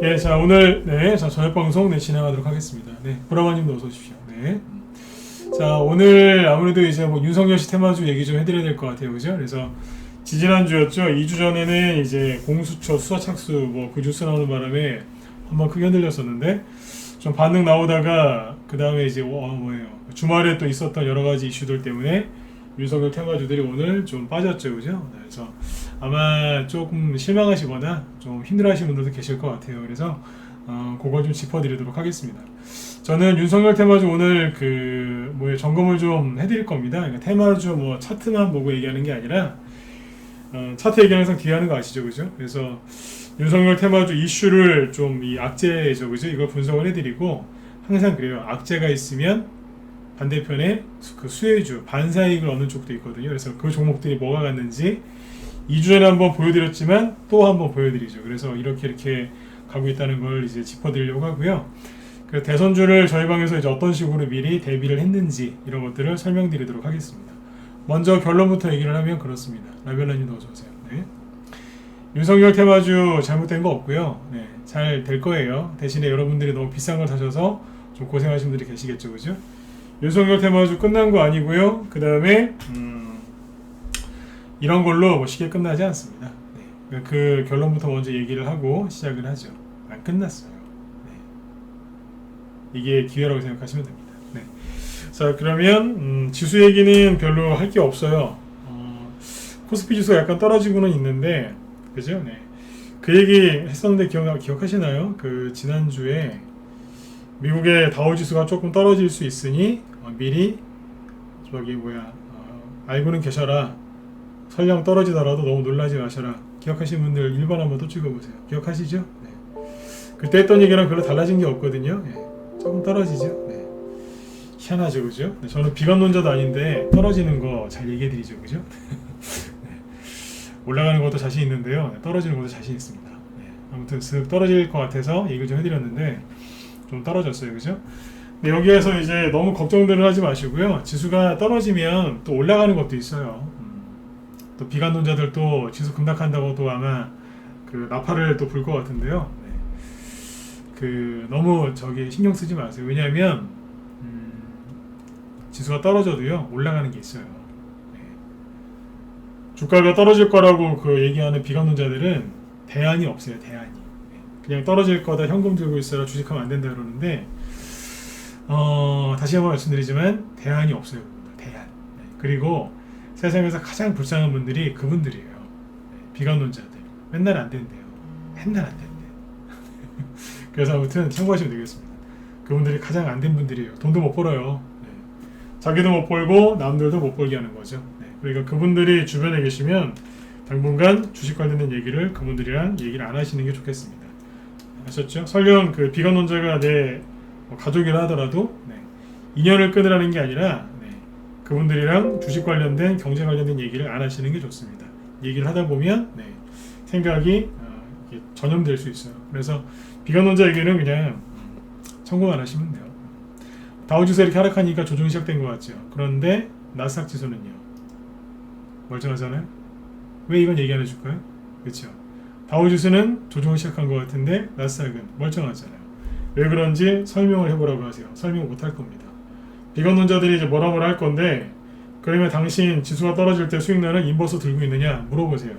네, 자 오늘 저녁 방송 진행하도록 하겠습니다. 네, 보라마님도 어서 오십시오. 네. 자 오늘 아무래도 이제 뭐 윤석열 씨 테마주 얘기 좀 해드려야 될 것 같아요, 그죠? 그래서 지지난주였죠. 2주 전에는 이제 공수처 수사 착수 뭐 그 뉴스 나오는 바람에 한번 크게 흔들렸었는데 좀 반응 나오다가 그 다음에 이제 뭐예요? 주말에 또 있었던 여러 가지 이슈들 때문에 윤석열 테마주들이 오늘 좀 빠졌죠, 그죠? 그래서 아마 조금 실망하시거나 좀 힘들어하시는 분들도 계실 것 같아요. 그래서 그걸 좀 짚어드리도록 하겠습니다. 저는 윤석열 테마주 오늘 점검을 좀 해드릴 겁니다. 그러니까 테마주 뭐 차트만 보고 얘기하는 게 아니라 차트 얘기는 항상 뒤에 하는 거 아시죠, 그죠? 그래서 윤석열 테마주 이슈를 좀 이 악재죠, 그죠? 이걸 분석을 해드리고 항상 그래요. 악재가 있으면 반대편에 그 수혜주, 반사이익을 얻는 쪽도 있거든요. 그래서 그 종목들이 뭐가 갔는지 2주 전에 한번 보여드렸지만 또 한번 보여드리죠. 그래서 이렇게 가고 있다는 걸 이제 짚어드리려고 하고요. 그 대선주를 저희 방에서 이제 어떤 식으로 미리 대비를 했는지 이런 것들을 설명드리도록 하겠습니다. 먼저 결론부터 얘기를 하면 그렇습니다. 라벨라님도 어서 오세요. 네. 윤석열 테마주 잘못된 거 없고요. 네, 잘 될 거예요. 대신에 여러분들이 너무 비싼 걸 사셔서 좀 고생하신 분들이 계시겠죠, 그죠? 윤석열 테마주 끝난 거 아니고요. 그 다음에 이런 걸로 뭐 쉽게 끝나지 않습니다. 네. 그 결론부터 먼저 얘기를 하고 시작을 하죠. 안 끝났어요. 네. 이게 기회라고 생각하시면 됩니다. 네. 자 그러면 지수 얘기는 별로 할 게 없어요. 코스피 지수가 약간 떨어지고는 있는데 그죠? 네. 그 얘기 했었는데 기억하시나요? 그 지난주에 미국의 다우지수가 조금 떨어질 수 있으니 미리 알고는 계셔라. 설령 떨어지더라도 너무 놀라지 마셔라. 기억하시는 분들 1번 한번 또 찍어보세요. 기억하시죠? 네. 그때 했던 얘기랑 별로 달라진 게 없거든요. 네. 조금 떨어지죠? 네. 희한하죠, 그죠? 네. 저는 비관론자도 아닌데 떨어지는 거 잘 얘기해드리죠, 그죠? 네. 올라가는 것도 자신 있는데요. 네. 떨어지는 것도 자신 있습니다. 네. 아무튼 쓱 떨어질 것 같아서 얘기를 좀 해드렸는데 좀 떨어졌어요, 그죠? 근데 여기에서 이제 너무 걱정들을 하지 마시고요. 지수가 떨어지면 또 올라가는 것도 있어요. 또 비관론자들도 지수 급락한다고 또 아마 그 나팔을 또 불 것 같은데요. 네. 너무 신경 쓰지 마세요. 왜냐하면 지수가 떨어져도요 올라가는 게 있어요. 네. 주가가 떨어질 거라고 얘기하는 비관론자들은 대안이 없어요. 대안이. 그냥 떨어질 거다 현금 들고 있어라 주식하면 안 된다 그러는데 다시 한번 말씀드리지만 대안이 없어요. 대안. 네. 그리고 세상에서 가장 불쌍한 분들이 그분들이에요. 네. 비관론자들. 맨날 안 된대요. 맨날 안 된대요. 그래서 아무튼 참고하시면 되겠습니다. 그분들이 가장 안 된 분들이에요. 돈도 못 벌어요. 네. 자기도 못 벌고 남들도 못 벌게 하는 거죠. 네. 그러니까 그분들이 주변에 계시면 당분간 주식 관련된 얘기를 그분들이랑 얘기를 안 하시는 게 좋겠습니다. 아셨죠? 설령 그 비관론자가 내 가족이라 하더라도 인연을 끊으라는 게 아니라 그분들이랑 주식 관련된 경제 관련된 얘기를 안 하시는 게 좋습니다. 얘기를 하다 보면 생각이 전염될 수 있어요. 그래서 비관론자에게는 그냥 참고 안 하시면 돼요. 다우지수 이렇게 하락하니까 조정이 시작된 것 같죠. 그런데 나스닥 지수는요 멀쩡하잖아요. 왜 이건 얘기 안 해줄까요? 그렇죠. 다우지수는 조정을 시작한 것 같은데 나스닥은 멀쩡하잖아요. 왜 그런지 설명을 해보라고 하세요. 설명 못 할 겁니다. 비관론자들이 이제 뭐라 할 건데 그러면 당신 지수가 떨어질 때 수익 나는 인버스 들고 있느냐 물어보세요.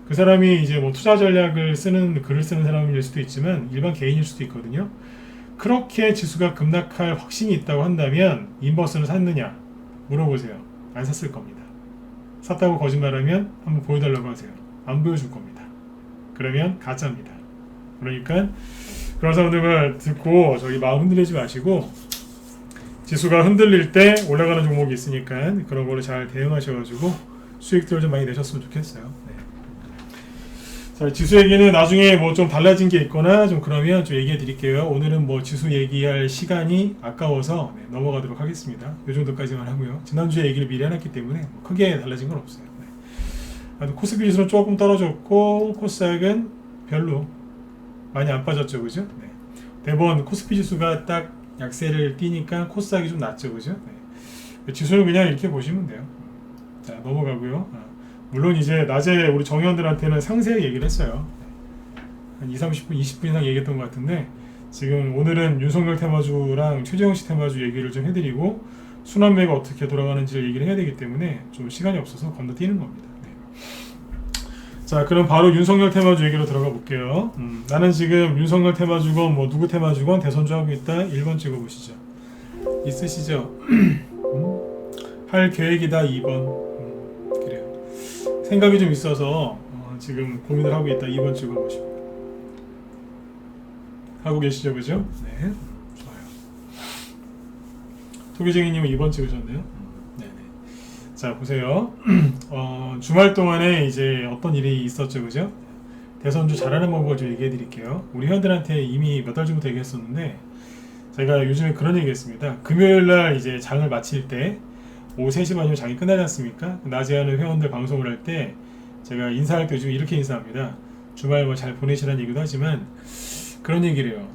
그 사람이 이제 뭐 투자 전략을 쓰는 글을 쓰는 사람일 수도 있지만 일반 개인일 수도 있거든요. 그렇게 지수가 급락할 확신이 있다고 한다면 인버스는 샀느냐 물어보세요. 안 샀을 겁니다. 샀다고 거짓말하면 한번 보여달라고 하세요. 안 보여줄 겁니다. 그러면 가짜입니다. 그러니까 그런 사람들을 듣고 마음 흔들리지 마시고 지수가 흔들릴 때 올라가는 종목이 있으니까 그런 거를 잘 대응하셔가지고 수익들을 좀 많이 내셨으면 좋겠어요. 네. 자, 지수 얘기는 나중에 뭐 좀 달라진 게 있거나 좀 그러면 좀 얘기해 드릴게요. 오늘은 뭐 지수 얘기할 시간이 아까워서 넘어가도록 하겠습니다. 이 정도까지만 하고요. 지난주에 얘기를 미리 해놨기 때문에 뭐 크게 달라진 건 없어요. 네. 코스피 지수는 조금 떨어졌고 코스닥은 별로 많이 안 빠졌죠, 그죠? 네. 대부분 코스피 지수가 딱 약세를 띄니까 코스닥이 좀 낮죠, 그죠? 네. 지수는 그냥 이렇게 보시면 돼요. 자, 넘어가고요. 물론 이제 낮에 우리 정의원들한테는 상세히 얘기를 했어요. 한 2, 30분, 20분 이상 얘기했던 것 같은데 지금 오늘은 윤석열 테마주랑 최재형 씨 테마주 얘기를 좀 해드리고 순환매가 어떻게 돌아가는지를 얘기를 해야 되기 때문에 좀 시간이 없어서 건너뛰는 겁니다. 네. 자, 그럼 바로 윤석열 테마주 얘기로 들어가 볼게요. 나는 지금 윤석열 테마주건 뭐 누구 테마주건 대선주 하고 있다. 1번 찍어보시죠. 있으시죠? 할 계획이다. 2번. 그래요. 생각이 좀 있어서 지금 고민을 하고 있다. 2번 찍어보시고. 하고 계시죠, 그죠? 네, 좋아요. 토기쟁이님은 2번 찍으셨네요. 네네. 자, 보세요. 주말 동안에 이제 어떤 일이 있었죠, 그죠? 대선주 잘하는 방법을 좀 얘기해 드릴게요. 우리 회원들한테 이미 몇 달 전부터 얘기했었는데, 제가 요즘에 그런 얘기 했습니다. 금요일 날 이제 장을 마칠 때, 오후 3시 반이면 장이 끝나지 않습니까? 낮에 하는 회원들 방송을 할 때, 제가 인사할 때 요즘 이렇게 인사합니다. 주말 뭐 잘 보내시라는 얘기도 하지만, 그런 얘기를 해요.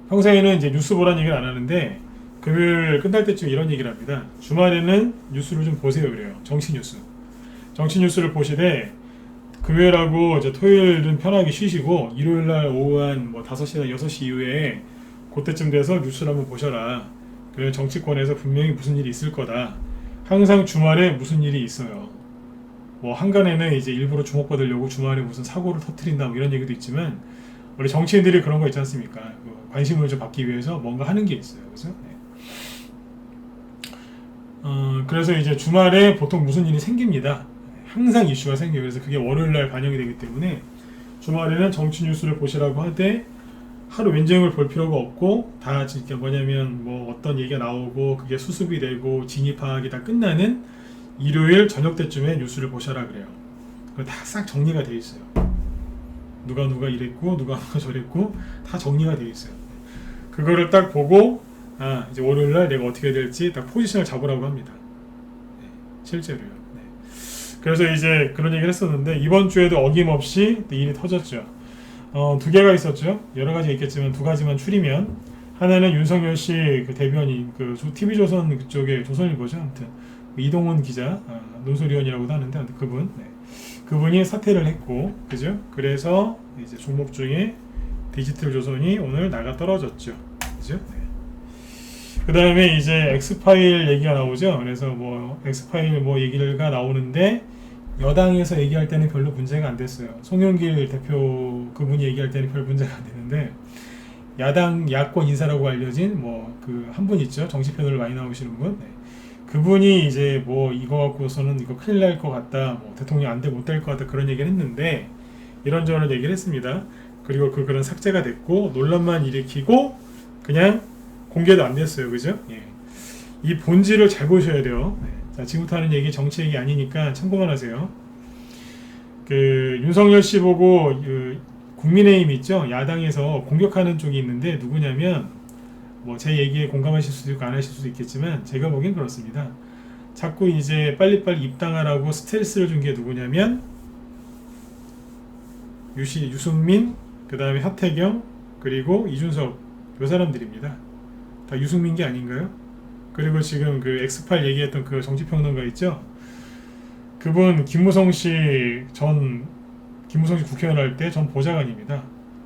평소에는 이제 뉴스 보라는 얘기를 안 하는데 금요일 끝날 때쯤 이런 얘기를 합니다. 주말에는 뉴스를 좀 보세요 그래요. 정치 뉴스를 보시되 금요일하고 이제 토요일은 편하게 쉬시고 일요일날 오후 한 뭐 5시나 6시 이후에 그때쯤 돼서 뉴스를 한번 보셔라. 그래 정치권에서 분명히 무슨 일이 있을 거다. 항상 주말에 무슨 일이 있어요. 뭐 한간에는 이제 일부러 주목받으려고 주말에 무슨 사고를 터뜨린다 뭐 이런 얘기도 있지만 우리 정치인들이 그런 거 있지 않습니까? 관심을 좀 받기 위해서 뭔가 하는 게 있어요. 그래서 네. 그래서 이제 주말에 보통 무슨 일이 생깁니다. 항상 이슈가 생겨요. 그래서 그게 월요일날 반영이 되기 때문에 주말에는 정치 뉴스를 보시라고 하되 하루 왼종을 볼 필요가 없고 다 진짜 뭐냐면 뭐 어떤 얘기가 나오고 그게 수습이 되고 진입하기 다 끝나는 일요일 저녁 때쯤에 뉴스를 보셔라 그래요. 그거 다 싹 정리가 돼 있어요. 누가 이랬고 누가 저랬고 다 정리가 되어 있어요. 그거를 딱 보고 이제 월요일날 내가 어떻게 될지 딱 포지션을 잡으라고 합니다. 네, 실제로요. 네. 그래서 이제 그런 얘기를 했었는데 이번 주에도 어김없이 일이 터졌죠. 두 개가 있었죠. 여러 가지 있겠지만 두 가지만 추리면 하나는 윤석열 씨 그 대변인 그 TV조선 그쪽에 조선일보죠. 아무튼 이동훈 기자 논설위원이라고도 하는데 아무튼 그분. 네. 그분이 사퇴를 했고, 그죠? 그래서 이제 종목 중에 디지털 조선이 오늘 나가 떨어졌죠, 그죠? 네. 그 다음에 이제 엑스파일 얘기가 나오죠. 그래서 뭐 엑스파일 뭐 얘기가 나오는데 여당에서 얘기할 때는 별로 문제가 안 됐어요. 송영길 대표 그분이 얘기할 때는 별 문제가 안 되는데 야권 인사라고 알려진 뭐 그 한 분 있죠. 정치 패널 많이 나오시는 분. 네. 그분이 이제 뭐 이거 갖고서는 이거 큰일 날 것 같다, 뭐 대통령 안 돼 못 될 것 같다 그런 얘기를 했는데 이런저런 얘기를 했습니다. 그리고 그런 삭제가 됐고 논란만 일으키고 그냥 공개도 안 됐어요, 그죠? 예. 이 본질을 잘 보셔야 돼요. 네. 자, 지금부터 하는 얘기 정치 얘기 아니니까 참고만 하세요. 그 윤석열 씨 보고 그 국민의힘 있죠? 야당에서 공격하는 쪽이 있는데 누구냐면 뭐 제 얘기에 공감하실 수도 있고 안 하실 수도 있겠지만 제가 보기엔 그렇습니다. 자꾸 이제 빨리빨리 입당하라고 스트레스를 준 게 누구냐면 유승민, 그 다음에 하태경, 그리고 이준석 요 사람들입니다. 다 유승민 게 아닌가요? 그리고 지금 그 엑스파일 얘기했던 그 정치평론가 있죠? 그분 김무성 씨 국회의원 할 때 전 보좌관입니다.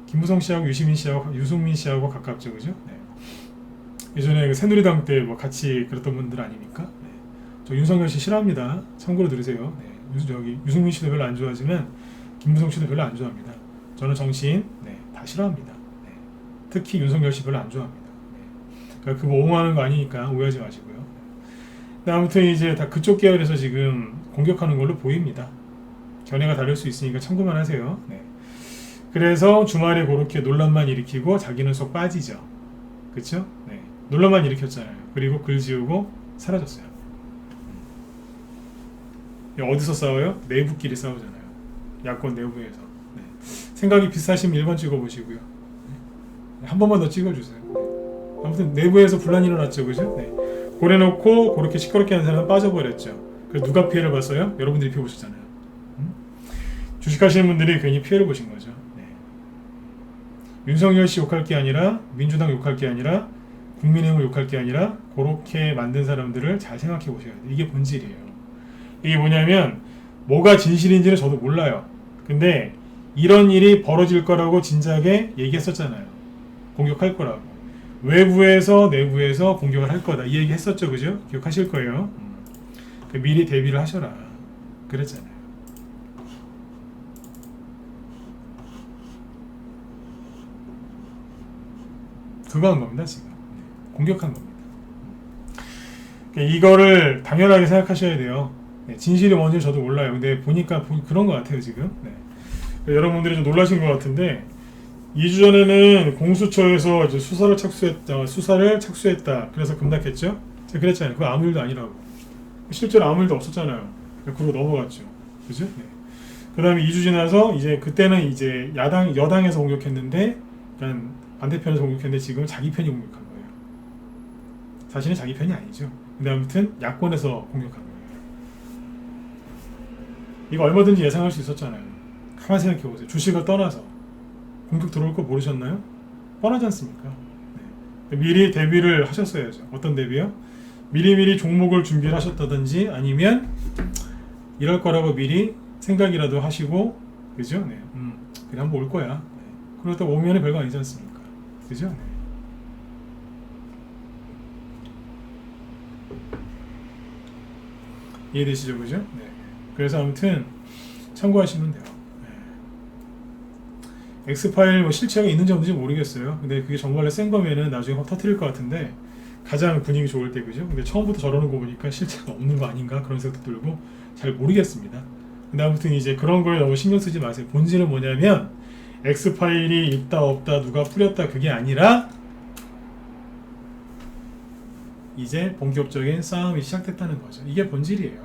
김무성 씨하고 유승민 씨하고 가깝죠, 그죠? 네. 예전에 그 새누리당 때 뭐 같이 그랬던 분들 아닙니까? 네. 저 윤석열 씨 싫어합니다. 참고로 들으세요. 네. 유승민 씨도 별로 안 좋아하지만 김무성 씨도 별로 안 좋아합니다. 저는 정치인 다 싫어합니다. 네. 특히 윤석열 씨 별로 안 좋아합니다. 네. 그러니까 그거 옹호하는 거 아니니까 오해하지 마시고요. 네. 아무튼 이제 다 그쪽 계열에서 지금 공격하는 걸로 보입니다. 견해가 다를 수 있으니까 참고만 하세요. 네. 그래서 주말에 그렇게 논란만 일으키고 자기는 속 빠지죠. 그쵸? 네. 논란만 일으켰잖아요. 그리고 글 지우고 사라졌어요. 어디서 싸워요? 내부끼리 싸우잖아요. 야권 내부에서. 네. 생각이 비슷하시면 1번 찍어보시고요. 네. 한 번만 더 찍어주세요. 네. 아무튼 내부에서 분란이 일어났죠. 그죠? 네. 고래놓고 그렇게 시끄럽게 하는 사람은 빠져버렸죠. 그래서 누가 피해를 봤어요? 여러분들이 피해 보셨잖아요. 주식하시는 분들이 괜히 피해를 보신 거죠. 네. 윤석열 씨 욕할 게 아니라 민주당 욕할 게 아니라 국민의힘을 욕할 게 아니라 그렇게 만든 사람들을 잘 생각해 보셔야 돼요. 이게 본질이에요. 이게 뭐냐면 뭐가 진실인지는 저도 몰라요. 근데 이런 일이 벌어질 거라고 진작에 얘기했었잖아요. 공격할 거라고. 외부에서 내부에서 공격을 할 거다. 이 얘기 했었죠. 그죠? 기억하실 거예요. 미리 대비를 하셔라. 그랬잖아요. 그거 한 겁니다. 지금. 공격한 겁니다. 이거를 당연하게 생각하셔야 돼요. 진실이 뭔지 저도 몰라요. 근데 보니까 그런 것 같아요. 지금. 여러분들이 좀 놀라신 것 같은데 2주 전에는 공수처에서 이제 수사를 착수했다. 그래서 급락했죠. 제가 그랬잖아요. 그거 아무 일도 아니라고. 실제로 아무 일도 없었잖아요. 그러고 넘어갔죠. 그죠? 그 다음에 2주 지나서 이제 그때는 이제 여당에서 공격했는데, 그러니까 반대편에서 공격했는데 지금은 자기 편이 공격한 거예요. 사실은 자기 편이 아니죠. 근데 아무튼 야권에서 공격한 거예요. 이거 얼마든지 예상할 수 있었잖아요. 가만히 생각해보세요. 주식을 떠나서 공격 들어올 거 모르셨나요? 뻔하지 않습니까? 미리 대비를 하셨어야죠. 어떤 대비요? 미리미리 종목을 준비를 하셨다든지 아니면 이럴 거라고 미리 생각이라도 하시고, 그죠? 그래 한번 올 거야. 그러다 오면은 별거 아니지 않습니까? 그죠? 이해되시죠? 그죠? 그래서 아무튼 참고하시면 돼요. X파일 뭐 실체가 있는지 없는지 모르겠어요. 근데 그게 정말로 센 거면은 나중에 확 터뜨릴 것 같은데, 가장 분위기 좋을 때, 그죠? 근데 처음부터 저러는 거 보니까 실체가 없는 거 아닌가 그런 생각도 들고 잘 모르겠습니다. 근데 아무튼 이제 그런 거에 너무 신경 쓰지 마세요. 본질은 뭐냐면 X파일이 있다 없다 누가 뿌렸다 그게 아니라 이제 본격적인 싸움이 시작됐다는 거죠. 이게 본질이에요.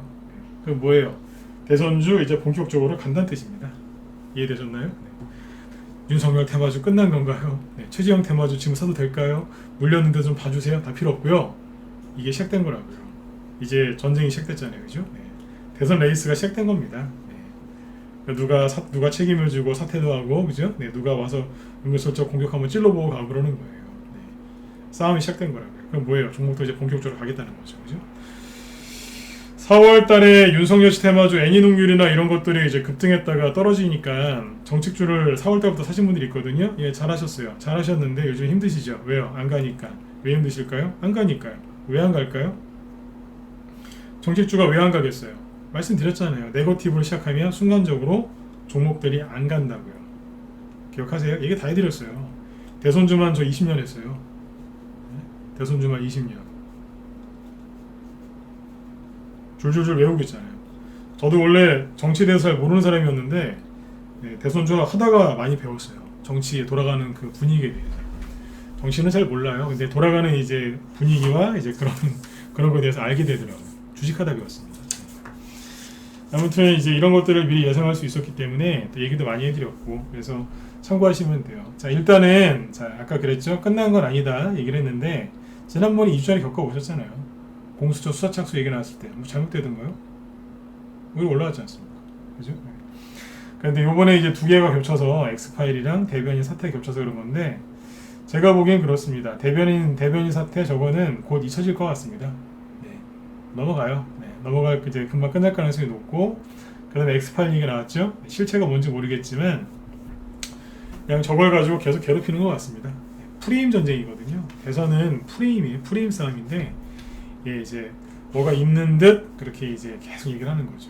그럼 뭐예요? 대선주 이제 본격적으로 간다는 뜻입니다. 이해되셨나요? 윤석열 테마주 끝난 건가요? 최재형 테마주 지금 사도 될까요? 물렸는데 좀 봐주세요. 다 필요 없고요. 이게 시작된 거라고요. 이제 전쟁이 시작됐잖아요. 그죠? 대선 레이스가 시작된 겁니다. 누가 책임을 지고 사퇴도 하고, 그죠? 누가 와서 은근슬쩍 공격하면 찔러보고 가고 그러는 거예요. 싸움이 시작된 거라고요. 그럼 뭐예요? 종목도 이제 본격적으로 가겠다는 거죠. 그죠? 4월 달에 윤석열 씨 테마주 애니농률이나 이런 것들이 이제 급등했다가 떨어지니까 정책주를 4월 달부터 사신 분들이 있거든요. 예, 잘하셨어요. 잘하셨는데 요즘 힘드시죠? 왜요? 안 가니까. 왜 힘드실까요? 안 가니까요. 왜 안 갈까요? 정책주가 왜 안 가겠어요? 말씀드렸잖아요. 네거티브를 시작하면 순간적으로 종목들이 안 간다고요. 기억하세요? 얘기 다 해드렸어요. 대선주만 저 20년 했어요. 대선주만 20년. 줄줄줄 외우고 있잖아요. 저도 원래 정치에 대해서 잘 모르는 사람이었는데 대선주가 하다가 많이 배웠어요. 정치에 돌아가는 그 분위기에 대해서. 정치는 잘 몰라요. 근데 돌아가는 이제 분위기와 이제 그런 거에 대해서 알게 되더라고요. 주식하다 배웠습니다. 아무튼 이제 이런 것들을 미리 예상할 수 있었기 때문에 또 얘기도 많이 해드렸고, 그래서 참고하시면 돼요. 자, 일단은 아까 그랬죠. 끝난 건 아니다 얘기를 했는데 지난번에 2주 전에 겪어보셨잖아요. 공수처 수사 착수 얘기 나왔을 때 뭐 잘못되던가요? 오히려 올라왔지 않습니까? 그죠? 그런데 요번에 이제 두 개가 겹쳐서 엑스파일이랑 대변인 사태 겹쳐서 그런 건데, 제가 보기엔 그렇습니다. 대변인 사태 저거는 곧 잊혀질 것 같습니다. 넘어가요. 넘어갈 이제 금방 끝날 가능성이 높고, 그 다음에 엑스파일 얘기가 나왔죠. 실체가 뭔지 모르겠지만 그냥 저걸 가지고 계속 괴롭히는 것 같습니다. 프레임 전쟁이거든요. 대선은 프레임이에요. 프레임 싸움인데 이제 뭐가 있는 듯 그렇게 이제 계속 얘기를 하는 거죠.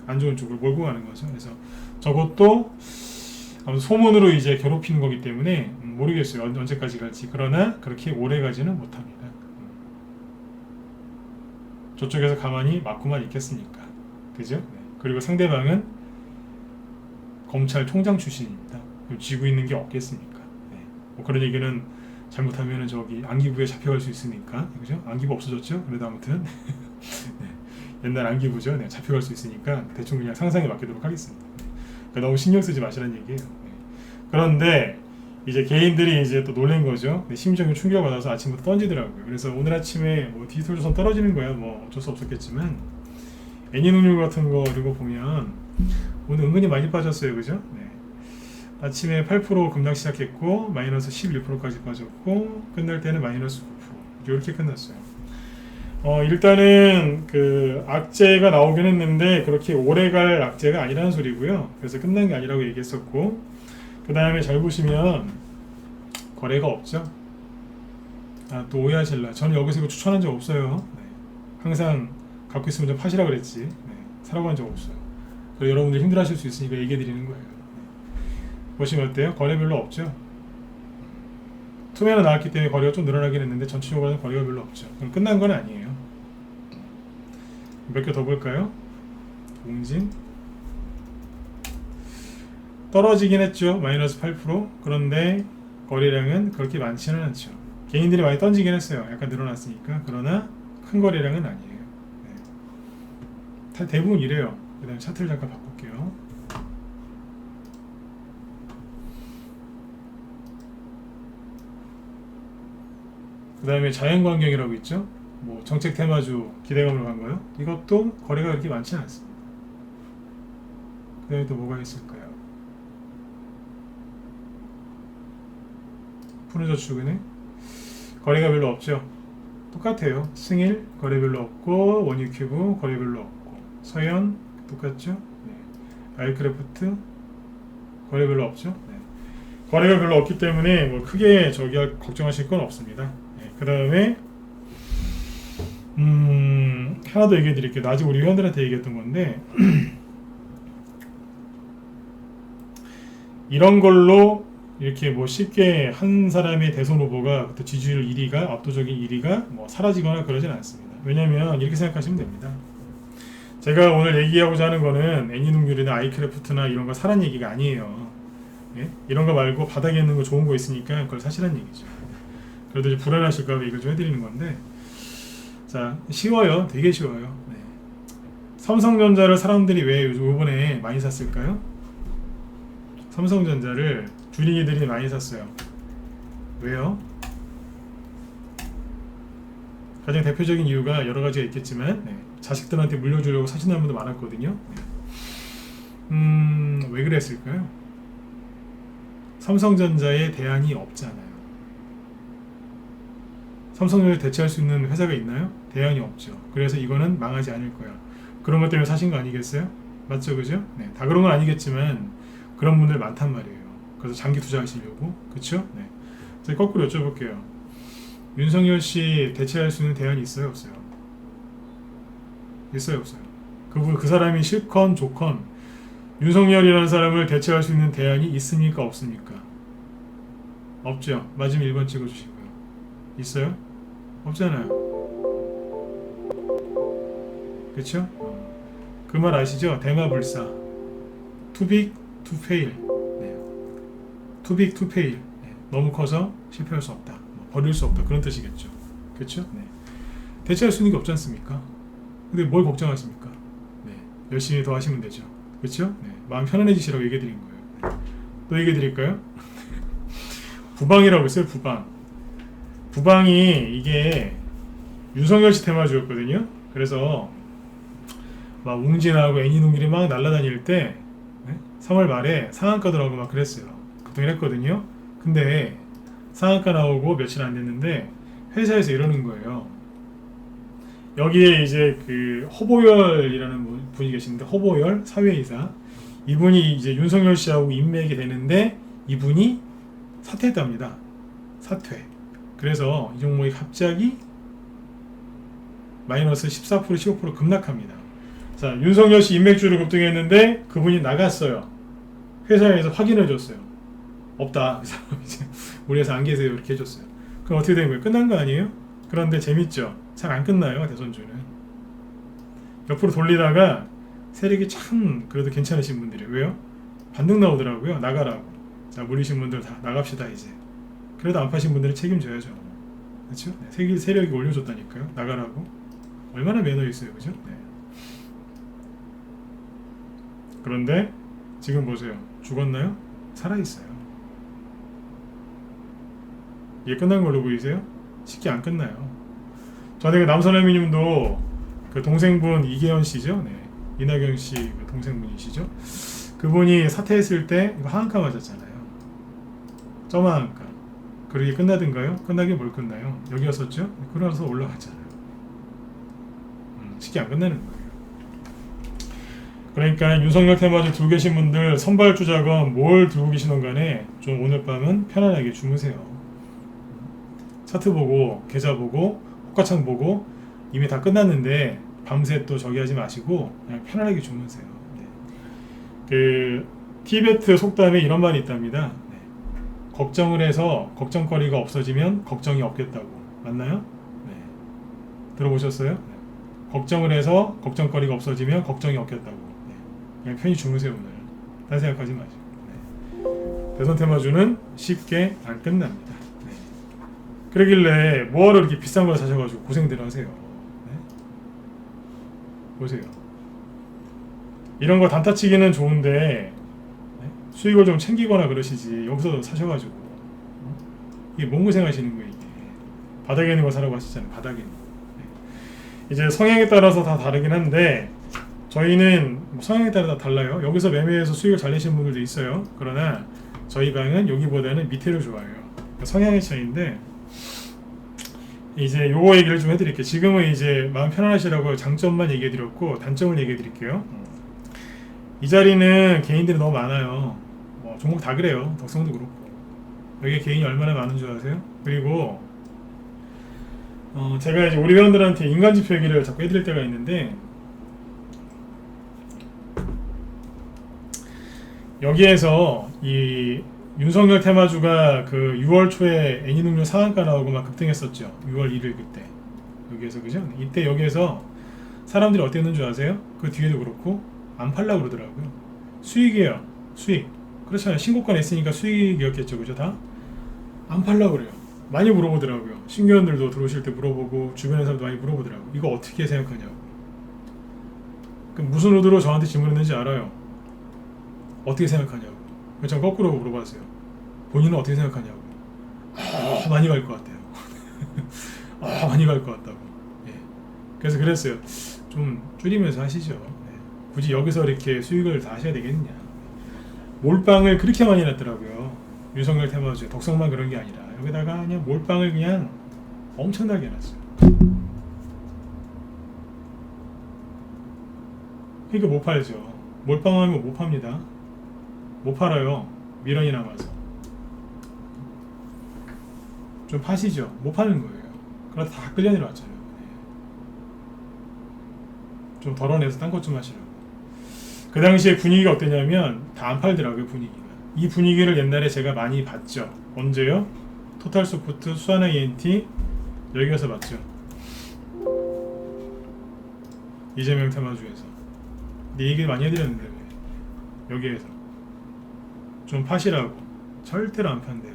안 좋은 쪽으로 몰고 가는 거죠. 그래서 저것도 소문으로 이제 괴롭히는 거기 때문에 모르겠어요. 언제까지 갈지. 그러나 그렇게 오래 가지는 못합니다. 저쪽에서 가만히 맞고만 있겠습니까? 그죠? 그리고 상대방은 검찰총장 출신입니다. 쥐고 있는 게 없겠습니까? 뭐 그런 얘기는 잘못하면은 저기 안기부에 잡혀갈 수 있으니까, 그죠? 안기부 없어졌죠? 그래도 아무튼 옛날 안기부죠. 잡혀갈 수 있으니까 대충 그냥 상상에 맡기도록 하겠습니다. 그러니까 너무 신경 쓰지 마시라는 얘기예요. 그런데 이제 개인들이 이제 또 놀란 거죠. 심리적인 충격을 받아서 아침부터 던지더라고요. 그래서 오늘 아침에 뭐 디지털조선 떨어지는 거야 뭐 어쩔 수 없었겠지만 애니농률 같은 거 그리고 보면 오늘 은근히 많이 빠졌어요. 그죠? 아침에 8% 급락 시작했고 마이너스 11%까지 빠졌고 끝날 때는 마이너스 9% 이렇게 끝났어요. 일단은 그 악재가 나오긴 했는데 그렇게 오래갈 악재가 아니라는 소리고요. 그래서 끝난 게 아니라고 얘기했었고, 그 다음에 잘 보시면 거래가 없죠. 또 오해하실라. 저는 여기서 이거 추천한 적 없어요. 네. 항상 갖고 있으면 좀 파시라 그랬지. 네. 사라고 한 적 없어요. 그래서 여러분들 힘들어하실 수 있으니까 얘기해 드리는 거예요. 네. 보시면 어때요? 거래 별로 없죠. 투매가 나왔기 때문에 거래가 좀 늘어나긴 했는데 전체적으로는 거래가 별로 없죠. 그럼 끝난 건 아니에요. 몇 개 더 볼까요? 웅진 떨어지긴 했죠. 마이너스 8%. 그런데 거래량은 그렇게 많지는 않죠. 개인들이 많이 던지긴 했어요. 약간 늘어났으니까. 그러나 큰 거래량은 아니에요. 네. 대부분 이래요. 그 다음에 차트를 잠깐 바꿀게요. 그 다음에 자연광경이라고 있죠. 뭐 정책 테마주 기대감으로 간 거요. 이것도 거래가 그렇게 많지는 않습니다. 그 다음에 또 뭐가 있을까요? 푸른저축은행 거래가 별로 없죠. 똑같아요. 승일 거래 별로 없고, 원유큐브 거래 별로 없고, 서현 똑같죠. 네. 아이크래프트 거래 별로 없죠. 네. 거래가 별로 없기 때문에 뭐 크게 저기 걱정하실 건 없습니다. 네. 그 다음에 하나 더 얘기해 드릴게요. 아직 우리 회원들한테 얘기했던 건데 이런 걸로 이렇게 뭐 쉽게 한 사람의 대선 후보가 또 지지율 1위가 압도적인 1위가 뭐 사라지거나 그러진 않습니다. 왜냐면 이렇게 생각하시면 됩니다. 제가 오늘 얘기하고자 하는 거는 애니농률이나 아이크래프트나 이런 거 사란 얘기가 아니에요. 예? 이런 거 말고 바닥에 있는 거 좋은 거 있으니까 그걸 사시란 얘기죠. 그래도 이제 불안하실까 봐 이걸 좀 해드리는 건데, 자, 쉬워요. 되게 쉬워요. 네. 삼성전자를 사람들이 왜 요번에 많이 샀을까요? 삼성전자를 주린이들이 많이 샀어요. 왜요? 가장 대표적인 이유가 여러 가지가 있겠지만, 네. 자식들한테 물려주려고 사시는 분도 많았거든요. 네. 왜 그랬을까요? 삼성전자에 대안이 없잖아요. 삼성전자를 대체할 수 있는 회사가 있나요? 대안이 없죠. 그래서 이거는 망하지 않을 거야. 그런 것 때문에 사신 거 아니겠어요? 맞죠, 그죠? 네, 다 그런 건 아니겠지만 그런 분들 많단 말이에요. 그래서 장기 투자하시려고, 그렇죠? 네. 제가 거꾸로 여쭤볼게요. 윤석열 씨 대체할 수 있는 대안이 있어요, 없어요? 있어요, 없어요? 그 사람이 싫건 좋건 윤석열이라는 사람을 대체할 수 있는 대안이 있습니까, 없습니까? 없죠. 맞으면 1번 찍어주시고요. 있어요? 없잖아요. 그쵸? 그 말 아시죠? 대마불사. Too big to fail. 네. Too big to fail. 네. 너무 커서 실패할 수 없다. 버릴 수 없다. 그런 뜻이겠죠. 그쵸? 네. 대체할 수 있는 게 없지 않습니까? 근데 뭘 걱정하십니까? 네. 열심히 더 하시면 되죠. 그쵸? 네. 마음 편안해지시라고 얘기해 드린 거예요. 네. 또 얘기해 드릴까요? 부방이라고 있어요. 부방이 이게 윤석열 씨 테마주였거든요. 그래서 막 웅진하고 애니농길이 막 날아다닐 때 3월 말에 상한가 들어가고 막 그랬어요. 그동안 했거든요. 근데 상한가 나오고 며칠 안 됐는데 회사에서 이러는 거예요. 여기에 이제 그 허보열이라는 분이 계시는데, 허보열 사회이사, 이분이 이제 윤석열 씨하고 인맥이 되는데 이분이 사퇴했답니다. 사퇴. 그래서 이 종목이 갑자기 마이너스 14% 15% 급락합니다. 자, 윤석열 씨 인맥주를 급등했는데 그분이 나갔어요. 회사에서 확인해 줬어요. 없다. 그래서 이제 우리 회사 안 계세요. 이렇게 해줬어요. 그럼 어떻게 된 거예요? 끝난 거 아니에요? 그런데 재밌죠? 잘 안 끝나요, 대선주는. 옆으로 돌리다가 세력이 참 그래도 괜찮으신 분들이, 왜요? 반등 나오더라고요. 나가라고. 자, 물리신 분들 다 나갑시다 이제. 그래도 안 파신 분들은 책임져야죠. 그렇죠? 네, 세력이 올려줬다니까요. 나가라고. 얼마나 매너 있어요, 그죠? 네. 그런데 지금 보세요. 죽었나요? 살아있어요. 이게 끝난 걸로 보이세요? 쉽게 안 끝나요. 전에 남선알미늄도 그 동생분 이계현 씨죠? 네. 이낙연 씨 그 동생분이시죠? 그분이 사퇴했을 때 이거 하한가 맞았잖아요. 점하한가. 그러게 끝나든가요? 끝나게 뭘 끝나요? 여기였었죠? 그러면서 올라갔잖아요. 쉽게 안 끝나는 거예요. 그러니까 윤석열 테마주 들고 계신 분들 선발 주자건 뭘 들고 계시던 간에 좀 오늘 밤은 편안하게 주무세요. 차트 보고 계좌 보고 호가창 보고 이미 다 끝났는데 밤새 또 저기 하지 마시고 그냥 편안하게 주무세요. 네. 그 티베트 속담에 이런 말이 있답니다. 네. 걱정을 해서 걱정거리가 없어지면 걱정이 없겠다고. 맞나요? 네. 들어보셨어요? 네. 걱정을 해서 걱정거리가 없어지면 걱정이 없겠다고. 네. 그냥 편히 주무세요 오늘. 딴 생각하지 마시고. 네. 대선 테마주는 쉽게 안 끝납니다. 네. 그러길래 뭐하러 이렇게 비싼 걸 사셔가지고 고생들 하세요. 네. 보세요. 이런 거 단타치기는 좋은데 네? 수익을 좀 챙기거나 그러시지 여기서 사셔가지고 이게 뭔 고생하시는 거예요. 이게 바닥에 있는 거 사라고 하시잖아요. 바닥에 있는 거. 네. 이제 성향에 따라서 다 다르긴 한데 저희는 성향에 따라 다 달라요. 여기서 매매해서 수익을 잘 내시는 분들도 있어요. 그러나 저희 방은 여기보다는 밑에를 좋아해요. 성향의 차이인데 이제 요거 얘기를 좀 해드릴게요. 지금은 이제 마음 편안하시라고 장점만 얘기해드렸고 단점을 얘기해드릴게요. 이 자리는 개인들이 너무 많아요. 종목 다 그래요. 덕성도 그렇고. 여기에 개인이 얼마나 많은 줄 아세요? 그리고 제가 이제 우리 회원들한테 인간지표 얘기를 자꾸 해드릴 때가 있는데 여기에서 이 윤석열 테마주가 그 6월 초에 애니능률 상한가 나오고 막 급등했었죠. 6월 1일 그때 여기에서 그죠? 이때 여기에서 사람들이 어땠는 줄 아세요? 그 뒤에도 그렇고 안 팔려고 그러더라고요. 수익이에요. 수익. 그렇잖아요. 신고가 냈으니까 수익이었겠죠. 그죠? 다? 안 팔려고 그래요. 많이 물어보더라고요. 신규원들도 들어오실 때 물어보고 주변의 사람도 많이 물어보더라고요. 이거 어떻게 생각하냐고. 그럼 무슨 의도로 저한테 질문했는지 알아요. 어떻게 생각하냐고. 전 거꾸로 물어봤어요. 본인은 어떻게 생각하냐고. 많이 갈 것 같아요. 많이 갈 것 같다고. 예. 그래서 그랬어요. 좀 줄이면서 하시죠. 예. 굳이 여기서 이렇게 수익을 다 하셔야 되겠느냐. 몰빵을 그렇게 많이 놨더라고요. 윤석열 테마주 덕성만 그런 게 아니라 여기다가 그냥 몰빵을 그냥 엄청나게 해놨어요. 그러니까 못 팔죠. 몰빵하면 못 팝니다. 못 팔아요. 미련이 남아서. 좀 파시죠. 못 파는 거예요. 그러다 다 끌려 내려왔잖아요. 좀 덜어내서 딴 것 좀 하시라고. 그 당시에 분위기가 어땠냐면 다 안 팔더라고요. 분위기가. 이 분위기를 옛날에 제가 많이 봤죠. 언제요? 토탈소프트, 수아나 ENT 여기 가서 봤죠. 이재명 테마주에서. 근데 얘기 많이 해드렸는데 왜? 여기에서 좀 파시라고. 절대로 안 판대요.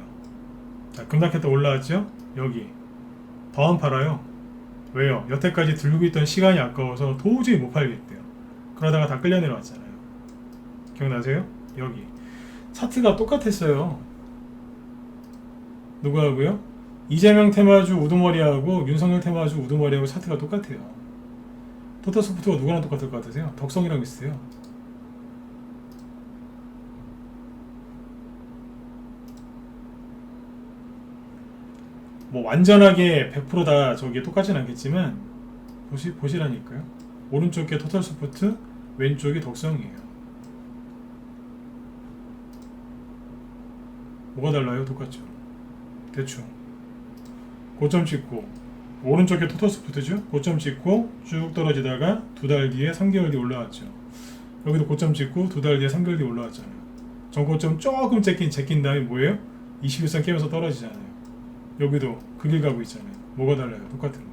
자, 급락했다 올라왔죠? 여기 더 안 팔아요. 왜요? 여태까지 들고 있던 시간이 아까워서 도저히 못 팔겠대요. 그러다가 다 끌려 내려왔잖아요. 기억나세요? 여기 차트가 똑같았어요. 누구하고요? 이재명 테마주 우두머리하고 윤석열 테마주 우두머리하고 차트가 똑같아요. 토탈소프트가 누구랑 똑같을 것 같으세요? 덕성이랑 비슷해요. 뭐 완전하게 100% 다 저기 똑같진 않겠지만 보시라니까요. 오른쪽에 토탈소프트, 왼쪽이 덕성이에요. 뭐가 달라요? 똑같죠. 대충 고점 찍고 오른쪽에 토탈소프트죠. 고점 찍고 쭉 떨어지다가 두 달 뒤에 3개월 뒤에 올라왔죠. 여기도 고점 찍고 두 달 뒤에 3개월 뒤에 올라왔잖아요. 전고점 조금 제낀 다음에 뭐예요? 21선 깨면서 떨어지잖아요. 여기도 그 길 가고 있잖아요. 뭐가 달라요? 똑같은데.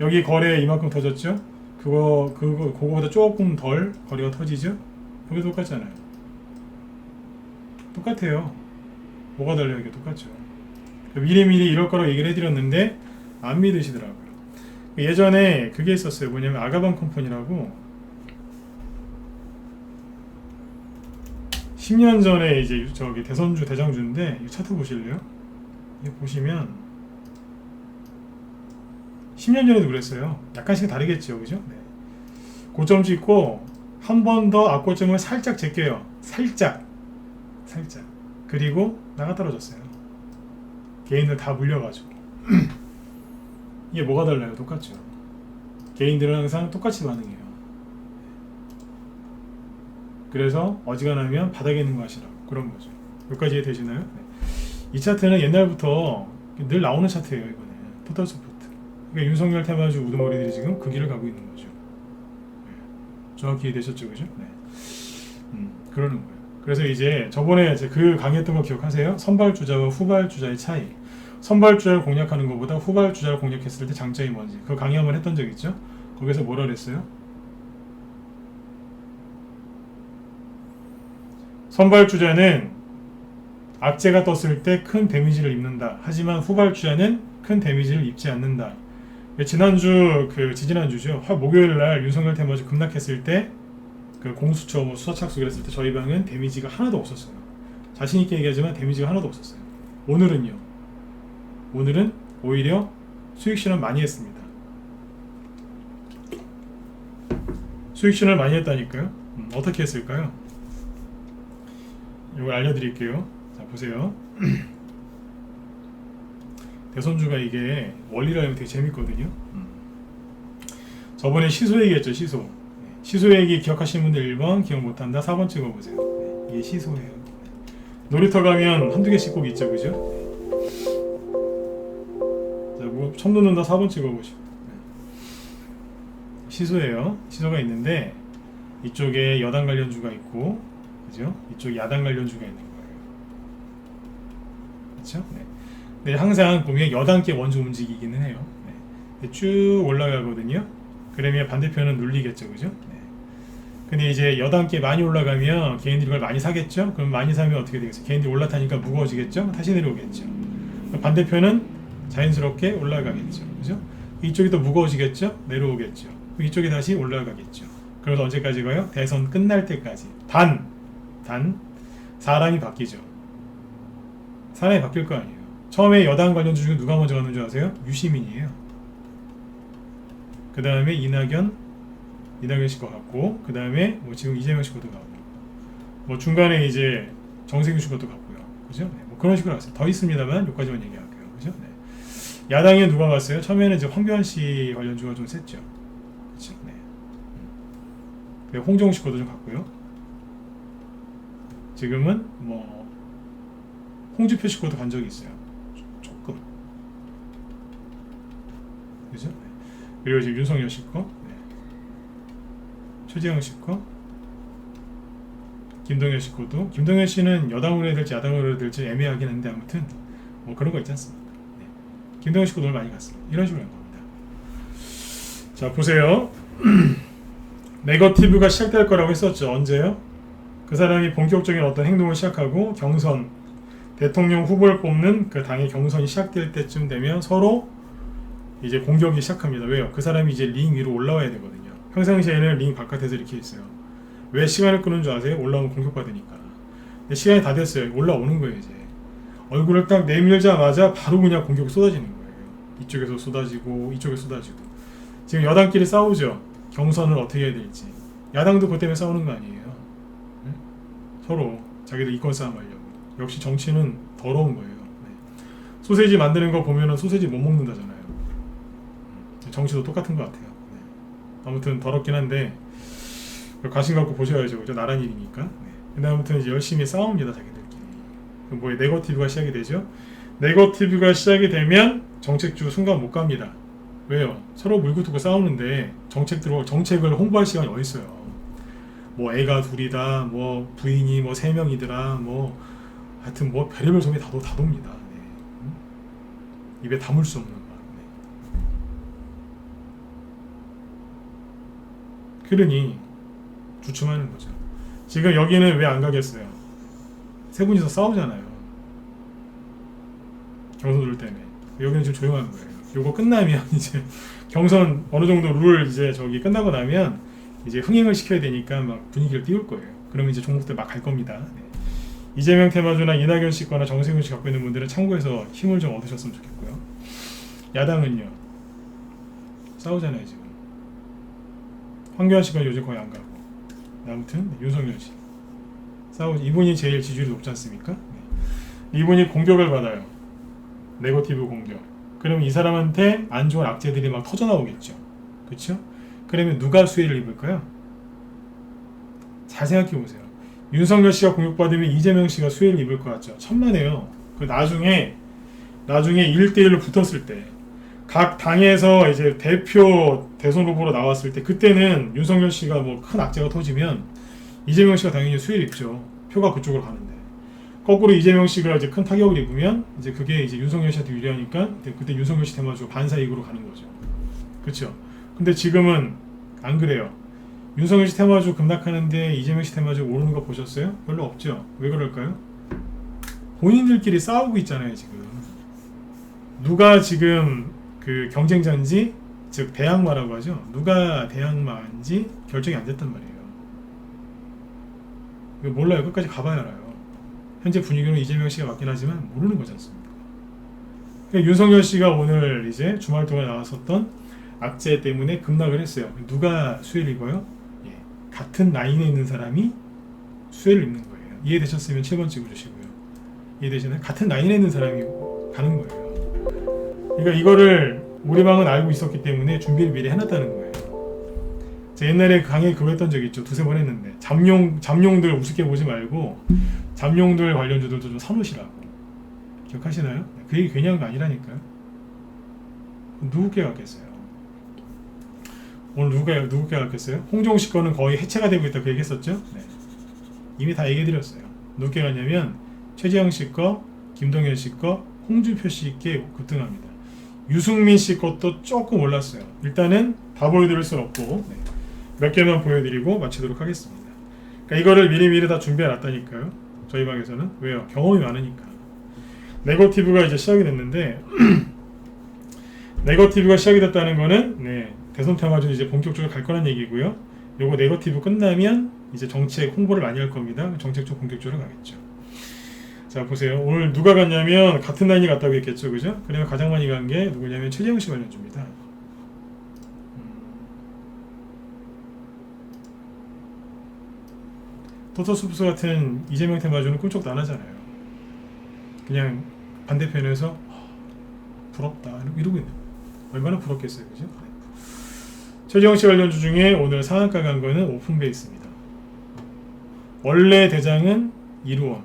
여기 거래 이만큼 터졌죠? 그거보다 조금 덜 거래가 터지죠? 여기 똑같잖아요. 똑같아요. 뭐가 달라요? 이게 똑같죠. 미리미리 이럴 거라고 얘기를 해드렸는데 안 믿으시더라고요. 예전에 그게 있었어요. 뭐냐면 아가방 컴퍼니라고 10년 전에 이제 저기 대선주 대장주인데 이 차트 보실래요? 이거 보시면 10년 전에도 그랬어요. 약간씩 다르겠죠, 그죠? 네. 고점 찍고 한 번 더 앞고점을 살짝 제껴요. 살짝. 그리고 나가 떨어졌어요. 개인들 다 물려가지고. 이게 뭐가 달라요? 똑같죠. 개인들은 항상 똑같이 반응해요. 그래서 어지간하면 바닥에 있는 거 하시라고 그런 거죠. 여기까지 이해되시나요? 네. 이 차트는 옛날부터 늘 나오는 차트예요. 이거는 토탈 서포트. 그러니까 윤석열 테마주 우두머리들이 지금 그 길을 가고 있는 거죠. 네. 정확히 이해되셨죠, 그죠? 네. 그러는 거예요. 그래서 이제 저번에 그 강의했던 거 기억하세요? 선발주자와 후발주자의 차이. 선발주자를 공략하는 것보다 후발주자를 공략했을 때 장점이 뭔지 그 강의 한번 했던 적 있죠? 거기서 뭐라 그랬어요? 선발주자는 악재가 떴을 때 큰 데미지를 입는다. 하지만 후발주자는 큰 데미지를 입지 않는다. 지난주 지지난주죠. 목요일날 윤석열 테마주 급락했을 때 그 공수처 수사 착수 했을 때 저희 방은 데미지가 하나도 없었어요. 자신 있게 얘기하지만 데미지가 하나도 없었어요. 오늘은요. 오늘은 오히려 수익 실현 많이 했습니다. 수익 실현을 많이 했다니까요. 어떻게 했을까요? 이걸 알려드릴게요. 자, 보세요. 대선주가 이게 원리를 알면 되게 재밌거든요. 저번에 시소 얘기했죠. 시소. 시소 얘기 기억하시는 분들 1번, 기억 못한다 4번 찍어보세요. 네, 이게 시소예요. 놀이터 가면 한두 개씩 꼭 있죠. 그죠? 자, 뭐 처음 듣는다 4번 찍어보시고. 시소예요. 시소가 있는데 이쪽에 여당 관련주가 있고, 그죠? 이쪽 야당 관련주가 있는 거예요. 그렇죠? 네. 네, 항상 보면 여당께 먼저 움직이기는 해요. 네. 쭉 올라가거든요. 그러면 반대편은 눌리겠죠, 그죠? 네. 근데 이제 여당께 많이 올라가면 개인들이 그걸 많이 사겠죠? 그럼 많이 사면 어떻게 되겠어요? 개인들이 올라타니까 무거워지겠죠? 다시 내려오겠죠. 반대편은 자연스럽게 올라가겠죠, 그죠? 이쪽이 또 무거워지겠죠? 내려오겠죠. 이쪽이 다시 올라가겠죠. 그래서 언제까지 가요? 대선 끝날 때까지. 단 사람이 바뀌죠. 사람이 바뀔 거 아니에요. 처음에 여당 관련주 중에 누가 먼저 가는 줄 아세요? 유시민이에요. 그 다음에 이낙연 씨 거 같고, 그 다음에 뭐 지금 이재명 씨 것도 가고, 뭐 중간에 이제 정세균 씨 것도 같고요. 그죠? 네, 뭐 그런 식으로 갔어요. 더 있습니다만 여기까지만 얘기할게요. 그죠? 네. 야당에 누가 갔어요? 처음에는 이제 황교안 씨 관련주가 좀 셌죠. 그렇죠? 네. 홍정우 씨 것도 좀 갔고요. 지금은 뭐 홍준표 씨 것도 간 적이 있어요. 조금. 그죠? 네. 그리고 지금 윤석열 씨 거, 네. 최재형 씨 거, 김동연 씨 것도. 김동연 씨는 여당으로 해야 될지 야당으로 해야 될지 애매하긴 한데 아무튼 뭐 그런 거 있지 않습니까? 네. 김동연 씨 것도 오늘 많이 갔습니다. 이런 식으로 한 겁니다. 자, 보세요. 네거티브가 시작될 거라고 했었죠. 언제요? 그 사람이 본격적인 어떤 행동을 시작하고 경선, 대통령 후보를 뽑는 그 당의 경선이 시작될 때쯤 되면 서로 이제 공격이 시작합니다. 왜요? 그 사람이 이제 링 위로 올라와야 되거든요. 평상시에는 링 바깥에서 이렇게 있어요. 왜 시간을 끄는 줄 아세요? 올라오면 공격받으니까. 근데 시간이 다 됐어요. 올라오는 거예요. 이제 얼굴을 딱 내밀자마자 바로 그냥 공격이 쏟아지는 거예요. 이쪽에서 쏟아지고 이쪽에서 쏟아지고. 지금 여당끼리 싸우죠. 경선을 어떻게 해야 될지. 야당도 그것 때문에 싸우는 거 아니에요. 네? 서로 자기들 이권 싸움 하려고. 역시 정치는 더러운 거예요. 네. 소세지 만드는 거 보면은 소세지 못 먹는다잖아요. 정치도 똑같은 것 같아요. 네. 아무튼 더럽긴 한데 관심 갖고 보셔야죠. 그죠? 나란 일이니까. 네. 근데 아무튼 이제 열심히 싸웁니다. 자기들끼리. 뭐 네거티브가 시작이 되죠. 네거티브가 시작이 되면 정책주 순간 못 갑니다. 왜요? 서로 물고 두고 싸우는데 정책을 홍보할 시간이 어디 있어요? 뭐 애가 둘이다, 뭐 부인이 뭐 3명이더라, 뭐 하여튼 뭐 별의별 소리 다 돕니다. 네. 입에 담을 수 없는 거. 네. 그러니 주춤하는 거죠. 지금 여기는 왜 안 가겠어요? 세 분이서 싸우잖아요. 경선들 때문에. 여기는 지금 조용한 거예요. 요거 끝나면 이제 경선 어느 정도 룰 이제 저기 끝나고 나면 이제 흥행을 시켜야 되니까 막 분위기를 띄울 거예요. 그러면 이제 종목들 막 갈 겁니다. 네. 이재명 테마주나 이낙연 씨 거나 정세균 씨 갖고 있는 분들은 참고해서 힘을 좀 얻으셨으면 좋겠고요. 야당은요. 싸우잖아요 지금. 황교안 씨가 요즘 거의 안 가고. 아무튼 윤석열 씨 싸우지. 이분이 제일 지지율이 높지 않습니까? 네. 이분이 공격을 받아요. 네거티브 공격. 그럼 이 사람한테 안 좋은 악재들이 막 터져 나오겠죠. 그렇죠? 그러면 누가 수혜를 입을까요? 잘 생각해 보세요. 윤석열 씨가 공격받으면 이재명 씨가 수혜를 입을 것 같죠. 천만에요. 그 나중에 1대1로 붙었을 때 각 당에서 이제 대표 대선 후보로 나왔을 때 그때는 윤석열 씨가 뭐 큰 악재가 터지면 이재명 씨가 당연히 수혜를 입죠. 표가 그쪽으로 가는데 거꾸로 이재명 씨가 이제 큰 타격을 입으면 이제 그게 이제 윤석열 씨한테 유리하니까 그때 윤석열 씨 대마주 반사이익으로 가는 거죠. 그렇죠. 근데 지금은 안 그래요. 윤석열 씨 테마주 급락하는데 이재명 씨 테마주 오르는 거 보셨어요? 별로 없죠. 왜 그럴까요? 본인들끼리 싸우고 있잖아요 지금. 누가 지금 그 경쟁자인지, 즉 대항마라고 하죠. 누가 대항마인지 결정이 안 됐단 말이에요. 이거 몰라요. 끝까지 가봐야 알아요. 현재 분위기는 이재명 씨가 맞긴 하지만 모르는 거지 않습니까? 그러니까 윤석열 씨가 오늘 이제 주말 동안 나왔었던 악재 때문에 급락을 했어요. 누가 수혜를 입어요? 예, 같은 라인에 있는 사람이 수혜를 입는 거예요. 이해되셨으면 7번 찍어주시고요. 이해되시나요? 같은 라인에 있는 사람이 가는 거예요. 그러니까 이거를 우리 방은 알고 있었기 때문에 준비를 미리 해놨다는 거예요. 제가 옛날에 강의 그거 했던 적이 있죠. 두세 번 했는데 잠룡들 우습게 보지 말고 잠룡들 관련주들도 좀 사놓으시라고. 기억하시나요? 그 얘기 괜히 한 거 아니라니까요. 누구께 갔겠어요? 오늘 누구께 갔겠어요? 홍종식 거는 거의 해체가 되고 있다 그 얘기했었죠? 네. 이미 다 얘기해드렸어요. 누구께 갔냐면 최재형 씨 거, 김동현 씨 거, 홍준표 씨께 급등합니다. 유승민 씨 것도 조금 올랐어요. 일단은 다 보여드릴 수는 없고 네. 몇 개만 보여드리고 마치도록 하겠습니다. 그러니까 이거를 미리미리 다 준비해놨다니까요. 저희 방에서는. 왜요? 경험이 많으니까. 네거티브가 이제 시작이 됐는데 네거티브가 시작이 됐다는 거는 네, 대선 테마주 이제 본격적으로 갈 거란 얘기고요. 요거 네거티브 끝나면 이제 정책 홍보를 많이 할 겁니다. 정책 쪽 본격적으로 가겠죠. 자 보세요. 오늘 누가 갔냐면 같은 라인이 갔다고 했겠죠, 그죠? 그러면 가장 많이 간 게 누구냐면 최재형 씨 관련주입니다. 토토스푸스 같은 이재명 테마주는 꿈쩍도 안 하잖아요. 그냥 반대편에서 부럽다 이러고 있는 거예요. 얼마나 부럽겠어요, 그죠? 네. 최재형 씨 관련주 중에 오늘 상한가 간 거는 오픈베이스입니다. 원래 대장은 이루원.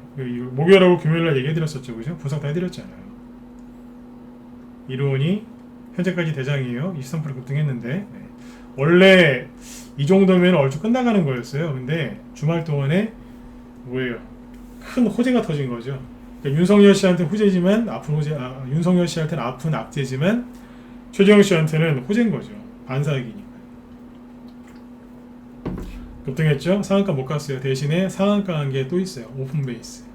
목요일하고 금요일날 얘기해드렸었죠, 그죠? 분석 다 해드렸잖아요. 이루원이 현재까지 대장이에요. 23% 급등했는데 네. 원래 이 정도면 얼추 끝나가는 거였어요. 근데 주말 동안에 뭐예요? 큰 호재가 터진 거죠. 그러니까 윤석열 씨한테 호재지만 아픈 호재, 윤석열 씨한테는 아픈 악재지만 최재형 씨한테는 호재인 거죠. 반사이익이니까. 급등했죠. 상한가 못 갔어요. 대신에 상한가 한 게 또 있어요. 오픈베이스.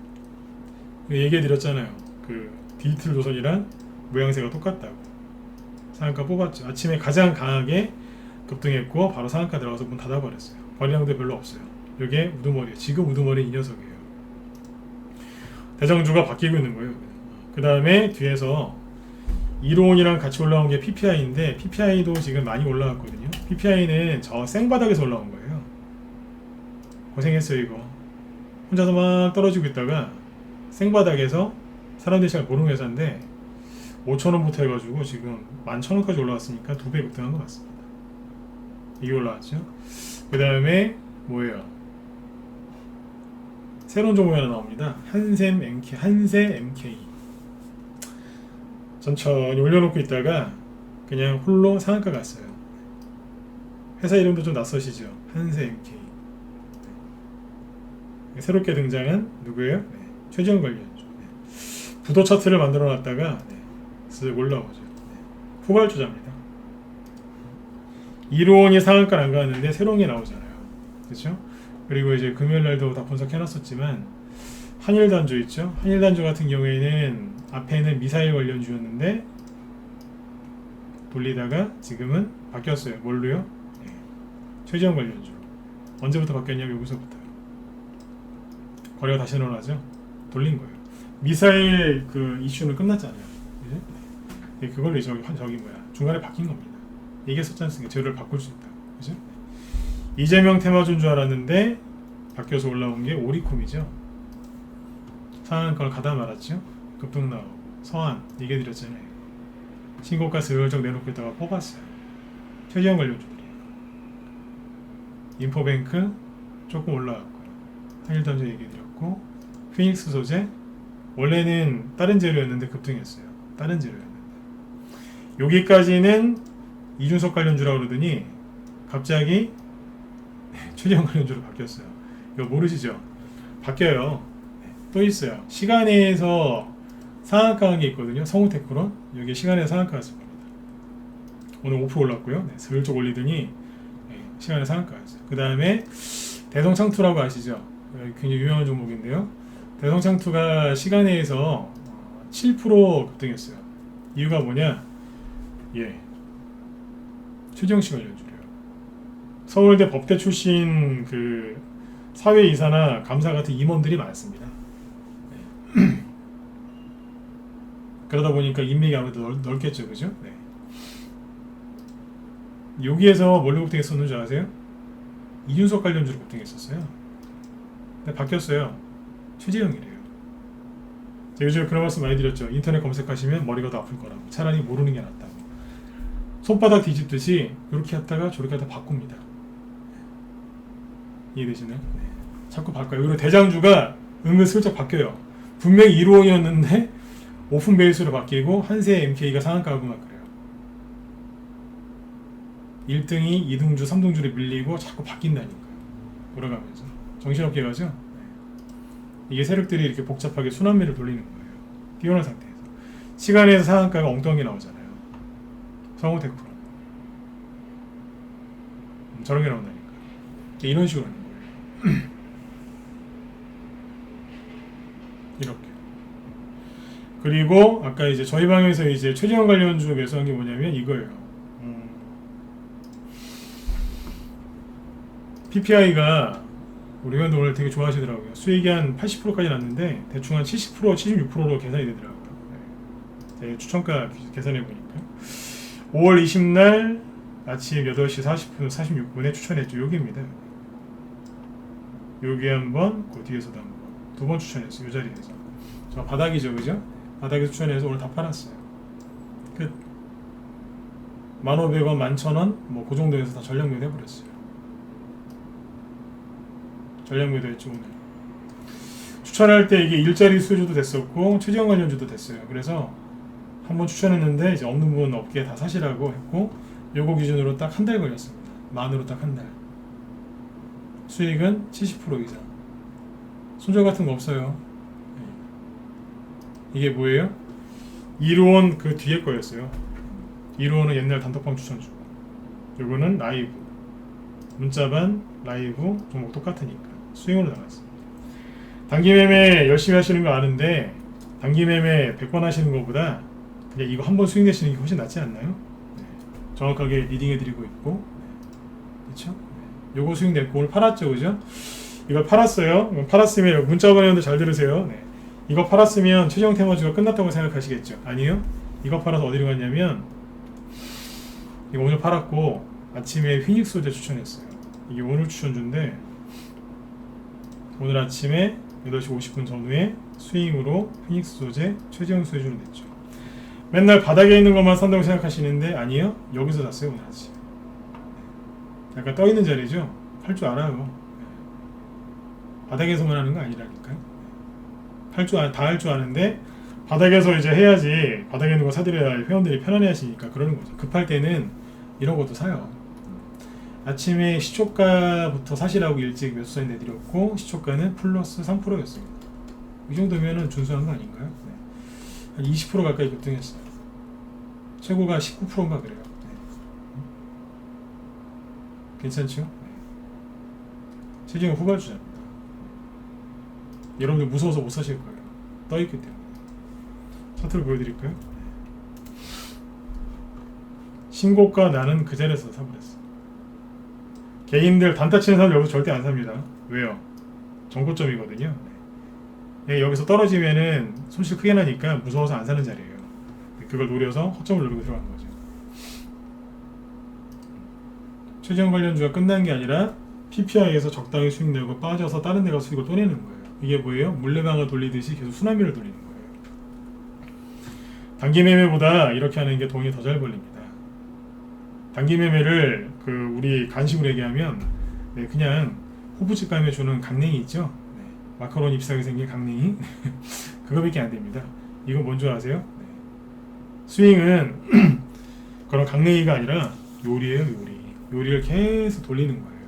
얘기해드렸잖아요. 그 디지털 조선이랑 모양새가 똑같다고. 상한가 뽑았죠. 아침에 가장 강하게 급등했고 바로 상한가 들어가서 문 닫아버렸어요. 거래량도 별로 없어요. 이게 우두머리예요. 지금 우두머리 이 녀석이에요. 대장주가 바뀌고 있는 거예요. 그 다음에 뒤에서 이로온이랑 같이 올라온 게 PPI인데 PPI도 지금 많이 올라왔거든요. PPI는 저 생바닥에서 올라온 거예요. 고생했어요 이거. 혼자서 막 떨어지고 있다가 생바닥에서 사람들이 잘 모르는 회사인데 5,000원부터 해가지고 지금 11,000원까지 올라왔으니까 2배 급등한 것 같습니다. 이게 올라왔죠. 그 다음에 뭐예요? 새로운 종목이 하나 나옵니다. 한세 MK. 천천히 올려놓고 있다가 그냥 홀로 상한가 갔어요. 회사 이름도 좀 낯서시죠? 한세 MK. 새롭게 등장한 누구예요? 네. 최재형 관련주. 네. 부도 차트를 만들어 놨다가 네. 쓱 올라오죠. 네. 후발주자입니다. 이로원이 상한가를 안 가는데 새로운 게 나오잖아요. 그렇죠? 그리고 이제 금요일날도 다 분석해놨었지만 한일단주 있죠? 한일단주 같은 경우에는 앞에는 미사일 관련주였는데 돌리다가 지금은 바뀌었어요. 뭘로요? 네. 최재형 관련주. 언제부터 바뀌었냐면 여기서부터요. 거래가 다시 일어나죠. 돌린 거예요. 미사일 그 이슈는 끝났잖아요. 네. 그걸로 이제 저기 중간에 바뀐 겁니다. 얘기했었지 않습니까? 재료를 바꿀 수 있다. 그죠? 이재명 테마주인 줄 알았는데 바뀌어서 올라온 게 오리콤이죠. 상한가를 가다 말았죠. 급등 나오고 서한 얘기해드렸잖아요. 신고가 슬쩍 내놓고 있다가 뽑았어요. 최재형 관련주들이에요. 인포뱅크 조금 올라갔고요. 한일전자 얘기해드렸고, 피닉스 소재 원래는 다른 재료였는데 급등했어요. 다른 재료였는데 여기까지는 이준석 관련주라고 그러더니 갑자기 최재형 관련주로 바뀌었어요. 이거 모르시죠? 바뀌어요. 또 있어요. 시간에서 상한가한 게 있거든요. 성우테크론 여기 시간에서 상한가였을 겁니다. 오늘 5% 올랐고요. 네, 슬쩍 올리더니 시간에 상한가였어요. 그 다음에 대성창투라고 아시죠? 굉장히 유명한 종목인데요. 대성창투가 시간에서 7% 급등했어요. 이유가 뭐냐? 최재형 씨 관련주래요. 서울대 법대 출신 그 사회이사나 감사 같은 임원들이 많습니다. 네. 그러다 보니까 인맥이 아무래도 넓겠죠, 그죠? 네. 여기에서 뭘로 급등했었는 줄 아세요? 이준석 관련주로 급등했었어요. 근데 바뀌었어요. 최재형이래요. 제가 요즘에 그런 말씀 많이 드렸죠. 인터넷 검색하시면 머리가 더 아플 거라고. 차라리 모르는 게 낫다고. 손바닥 뒤집듯이 이렇게 했다가 저렇게 하다 바꿉니다. 이해되시나요? 네. 자꾸 바꿔요. 그리고 대장주가 은근슬쩍 바뀌어요. 분명히 1호원이었는데 오픈 베이스로 바뀌고 한세 MK가 상한가하고 막 그래요. 1등이 2등주, 3등주를 밀리고 자꾸 바뀐다니까요. 돌아가면서. 정신없게 가죠? 네. 이게 세력들이 이렇게 복잡하게 순환매를 돌리는 거예요. 뛰어난 상태에서. 시간에서 상한가가 엉뚱하게 나오잖아요. 성우테크론. 저런 게 나온다니까. 이런 식으로 하는 거예요. 이렇게. 그리고 아까 이제 저희 방에서 이제 최재형 관련주 매수한 게 뭐냐면 이거예요. PPI가 우리 회원들 오늘 되게 좋아하시더라고요. 수익이 한 80%까지 났는데 대충 한 70%, 76%로 계산이 되더라고요. 네. 추천가 계산해 보니까 5월 20날 아침 8시 40분, 46분에 추천했죠. 여기입니다. 여기 한번, 그 뒤에서도 한번, 두 번 추천했어요. 이 자리에서. 저 바닥이죠, 그죠? 바닥에서 추천해서 오늘 다 팔았어요. 끝. 1,500원, 11,000원, 뭐 그 정도에서 다 전략 매도 해버렸어요. 전략 매도 했죠, 오늘. 추천할 때 이게 일자리 수주도 됐었고, 최재형 관련주도 됐어요. 그래서 한번 추천했는데 이제 없는 분 없게 다 사시라고 했고, 요거 기준으로 딱 한 달 걸렸습니다. 만으로 딱 한 달. 수익은 70% 이상. 손절 같은 거 없어요. 이게 뭐예요? 1호원 그 뒤에 거였어요. 1호원은 옛날 단톡방 추천주. 요거는 라이브. 문자반, 라이브, 종목 똑같으니까. 수익으로 나갔습니다. 단기 매매 열심히 하시는 거 아는데, 단기 매매 100번 하시는 것보다 그냥 이거 한 번 수익 내시는 게 훨씬 낫지 않나요? 네. 정확하게 리딩해 드리고 있고. 그렇죠? 네. 요거 수익 냈고 오늘 팔았죠, 그죠? 이걸 팔았어요. 팔았으면 문자 번호도 잘 들으세요. 네. 이거 팔았으면 최재형 테마주가 끝났다고 생각하시겠죠? 아니요. 이거 팔아서 어디로 갔냐면 이거 오늘 팔았고 아침에 휘닉스 소재 추천했어요. 이게 오늘 추천주인데 오늘 아침에 8시 50분 전후에 스윙으로 휘닉스 소재 최재형 수혜주는 됐죠. 맨날 바닥에 있는 것만 산다고 생각하시는데 아니요. 여기서 샀어요. 오늘 아침에. 약간 떠있는 자리죠? 팔 줄 알아요. 바닥에서만 하는 거 아니라니까요. 다 할 줄 아는데 바닥에서 이제 해야지 바닥에 있는 거 사드려야 회원들이 편안해 하시니까 그러는 거죠. 급할 때는 이런 것도 사요. 아침에 시초가부터 사시라고 일찍 매수사인 내드렸고 시초가는 플러스 3%였습니다. 이 정도면은 준수한 거 아닌가요? 네. 한 20% 가까이 급등했어요. 최고가 19%인가 그래요. 네. 괜찮죠? 네. 최종은 후발주자입니다. 여러분들 무서워서 못 사실 거예요. 떠있기 때문에. 차트를 보여드릴까요? 신고가 나는 그 자리에서 사버렸어. 개인들 단타 치는 사람 여기서 절대 안 삽니다. 왜요? 정고점이거든요. 네. 여기서 떨어지면은 손실 크게 나니까 무서워서 안 사는 자리예요. 그걸 노려서 허점을 노리고 들어가는 거죠. 최재형 관련주가 끝난 게 아니라 PPI에서 적당히 수익 내고 빠져서 다른 데가 수익을 또 내는 거예요. 이게 뭐예요? 물레방아 돌리듯이 계속 순환매를 돌리는 거예요. 단기 매매보다 이렇게 하는 게 돈이 더 잘 벌립니다. 단기 매매를 우리 간식으로 얘기하면 네, 그냥 호프집 가면 주는 강냉이 있죠. 네, 마카로니 비싸게 생긴 강냉이 그거밖에 안 됩니다. 이건 뭔 줄 아세요? 네. 스윙은 그런 강냉이가 아니라 요리예요, 요리. 요리를 계속 돌리는 거예요.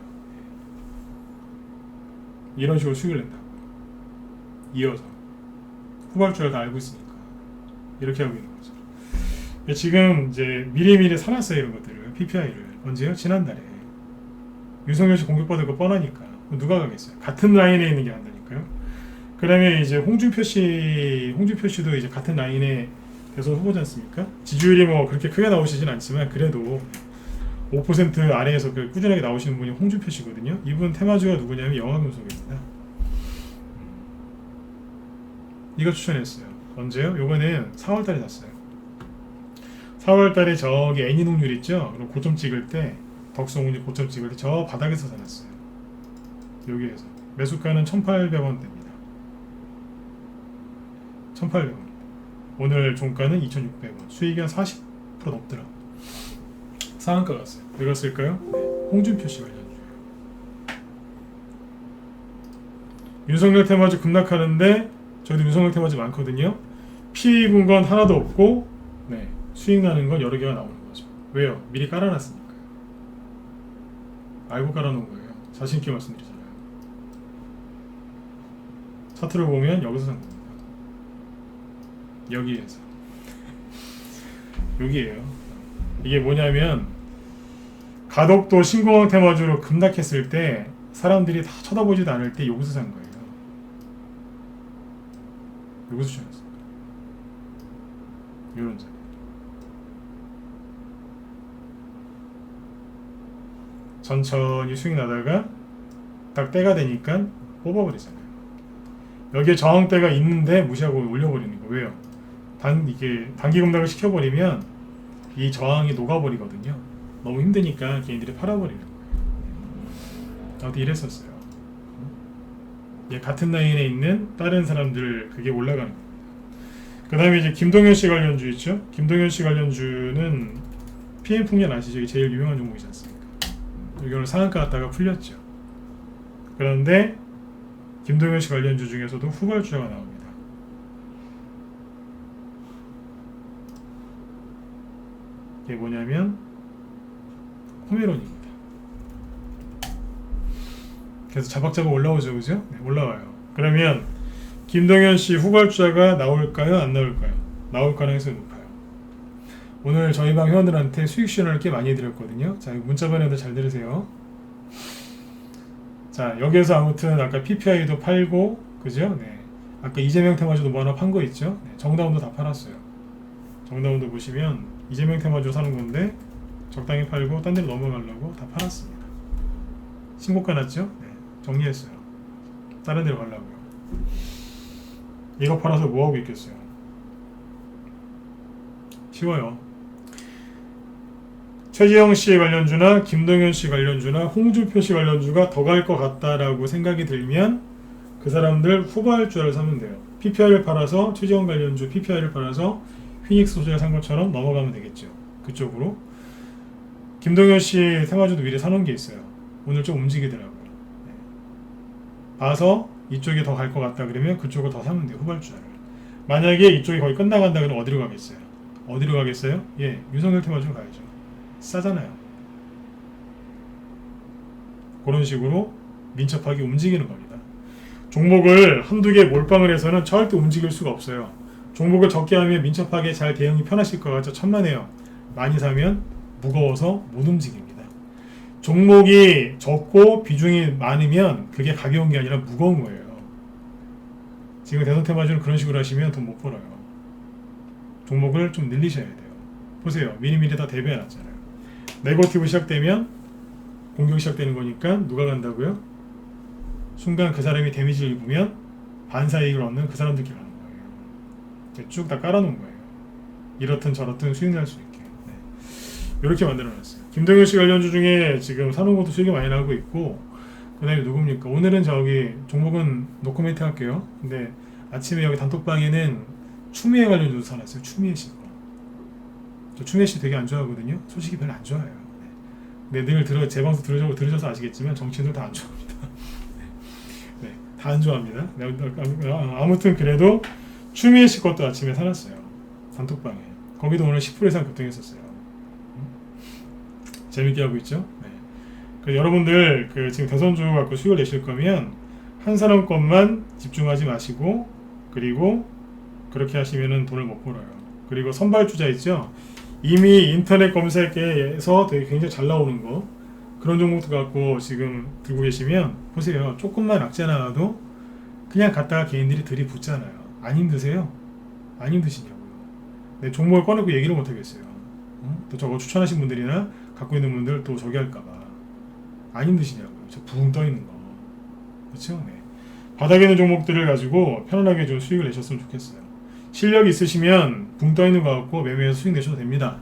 이런 식으로 스윙을 낸다고. 이어서 후발주를 다 알고 있으니까 이렇게 하고 있는 거죠. 지금 이제 미리미리 사놨어요, 이런 것들을. PPI를 언제요? 지난달에. 윤석열 씨 공격받을 거 뻔하니까 누가 가겠어요? 같은 라인에 있는 게 한다니까요. 그다음에 이제 홍준표 씨도 이제 같은 라인에 대선 후보지 않습니까? 지지율이 뭐 그렇게 크게 나오시진 않지만 그래도 5% 아래에서 꾸준하게 나오시는 분이 홍준표 씨거든요. 이분 테마주가 누구냐면 영화금속입니다. 이거 추천했어요. 언제요? 요거는 4월달에 샀어요. 4월달에 저기 애니농률 있죠? 그럼 고점 찍을 때 덕성운이 고점 찍을 때 저 바닥에서 사놨어요. 여기에서 매수가는 1,800원 됩니다. 1,800원. 오늘 종가는 2,600원. 수익이 한 40% 넘더라. 상한가 갔어요. 왜 갔을까요? 네. 홍준표 씨 관련주예요. 윤석열 테마주 급락하는데 저희도 윤석열 테마주 많거든요. 피해 입은 건 하나도 없고 네. 수익 나는 건 여러 개가 나오는 거죠. 왜요? 미리 깔아놨으니까요. 알고 깔아놓은 거예요. 자신 있게 말씀드리잖아요. 차트를 보면 여기서 산 겁니다. 여기에서. 여기에요. 이게 뭐냐면 가덕도 신공항 테마주로 급락했을 때 사람들이 다 쳐다보지도 않을 때 여기서 산 거예요. 여기서 주셨어요. 이런 자. 천천히 수익 나다가 딱 때가 되니까 뽑아버리잖아요. 여기에 저항대가 있는데 무시하고 올려버리는 거. 왜요? 이게 단기 급락을 시켜버리면 이 저항이 녹아버리거든요. 너무 힘드니까 개인들이 팔아버리는 거예요. 저도 이랬었어요. 같은 라인에 있는 다른 사람들 그게 올라가는 겁니다. 그 다음에 이제 김동현 씨 관련주 있죠? 김동현 씨 관련주는 PM풍년 아시죠? 이게 제일 유명한 종목이지 않습니까? 여기 오늘 상한가 갔다가 풀렸죠. 그런데 김동현 씨 관련주 중에서도 후발주자가 나옵니다. 이게 뭐냐면 호메론입니다. 그래서 자박자박 올라오죠, 그죠? 네, 올라와요. 그러면 김동현 씨 후발주자가 나올까요, 안 나올까요? 나올 가능성이 높아요. 오늘 저희 방 회원들한테 수익 시연을 꽤 많이 해드렸거든요. 자, 문자 번호도 잘 들으세요. 자, 여기에서 아무튼 아까 PPI도 팔고, 그죠? 네. 아까 이재명 테마주도 뭐 하나 판 거 있죠? 네. 정다운도 다 팔았어요. 정다운도 보시면 이재명 테마주 사는 건데 적당히 팔고 딴 데로 넘어가려고 다 팔았습니다. 신고가 났죠? 네. 정리했어요. 다른 데로 가려고요. 이거 팔아서 뭐 하고 있겠어요? 쉬워요. 최지영 씨 관련주나 김동현 씨 관련주나 홍준표 씨 관련주가 더 갈 것 같다라고 생각이 들면 그 사람들 후발주를 사면 돼요. PPI를 팔아서 최지영 관련주 PPI를 팔아서 휘닉스 소재를 산 것처럼 넘어가면 되겠죠. 그쪽으로. 김동현 씨 테마주도 미리 사놓은 게 있어요. 오늘 좀 움직이더라고요. 네. 봐서 이쪽이 더 갈 것 같다 그러면 그쪽을 더 사면 돼요. 후발주를. 만약에 이쪽이 거의 끝나간다 그러면 어디로 가겠어요? 어디로 가겠어요? 예, 윤석열 테마주로 가야죠. 싸잖아요. 그런 식으로 민첩하게 움직이는 겁니다. 종목을 한두 개 몰빵을 해서는 절대 움직일 수가 없어요. 종목을 적게 하면 민첩하게 잘 대응이 편하실 것 같죠? 천만에요. 많이 사면 무거워서 못 움직입니다. 종목이 적고 비중이 많으면 그게 가벼운 게 아니라 무거운 거예요. 지금 대선 테마주는 그런 식으로 하시면 돈 못 벌어요. 종목을 좀 늘리셔야 돼요. 보세요. 미리미리 다 대비해놨잖아요. 네거티브 시작되면 공격이 시작되는 거니까 누가 간다고요? 순간 그 사람이 데미지를 입으면 반사이익을 얻는 그 사람들끼리 가는 거예요. 쭉 다 깔아놓은 거예요. 이렇든 저렇든 수익 날 수 있게. 네. 이렇게 만들어놨어요. 김동현 씨 관련주 중에 지금 사놓은 것도 수익이 많이 나고 있고, 그 다음에 누굽니까? 오늘은 저기 종목은 노코멘트 할게요. 근데 아침에 여기 단톡방에는 추미애 관련주도 사놨어요. 추미애 씨 거. 저 추미애 씨 되게 안 좋아하거든요. 소식이 별로 안 좋아요. 네. 네, 늘 제 방송 들으셔서 아시겠지만 정치인들 다 안 좋아합니다. 네, 다 안 좋아합니다. 아무튼 그래도 추미애 씨 것도 아침에 사놨어요. 단톡방에. 거기도 오늘 10% 이상 급등했었어요. 재밌게 하고 있죠. 네. 여러분들 지금 대선주 갖고 수익을 내실 거면 한 사람 것만 집중하지 마시고, 그리고 그렇게 하시면은 돈을 못 벌어요. 그리고 선발주자 있죠. 이미 인터넷 검색에서 되게 굉장히 잘 나오는 거, 그런 종목도 갖고 지금 들고 계시면 보세요. 조금만 악재 나와도 그냥 갖다가 개인들이 들이붙잖아요. 안 힘드세요? 안 힘드시냐고요. 내 종목을 꺼내고 얘기를 못 하겠어요. 또 저거 추천하신 분들이나 갖고 있는 분들 또 저기 할까봐 안 힘드시냐고요. 저 붕 떠 있는 거, 그렇죠? 네. 바닥에 있는 종목들을 가지고 편안하게 좀 수익을 내셨으면 좋겠어요. 실력이 있으시면 붕 떠 있는 거 갖고 매매해서 수익 내셔도 됩니다.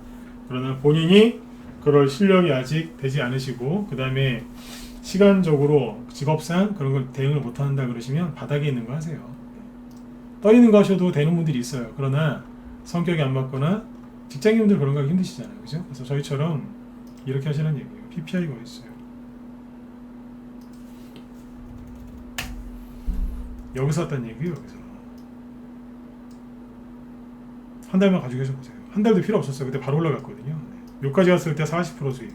그러나 본인이 그럴 실력이 아직 되지 않으시고, 그 다음에 시간적으로 직업상 그런 걸 대응을 못 한다 그러시면 바닥에 있는 거 하세요. 떠 있는 거 하셔도 되는 분들이 있어요. 그러나 성격이 안 맞거나 직장인분들 그런 거 하기 힘드시잖아요. 그죠? 그래서 저희처럼 이렇게 하시는 얘기예요. PPI가 있어요. 여기서 왔다는 얘기예요. 여기서 한 달만 가지고 계셔보세요. 한 달도 필요 없었어요. 그때 바로 올라갔거든요. 네. 여기까지 왔을 때 40% 수익,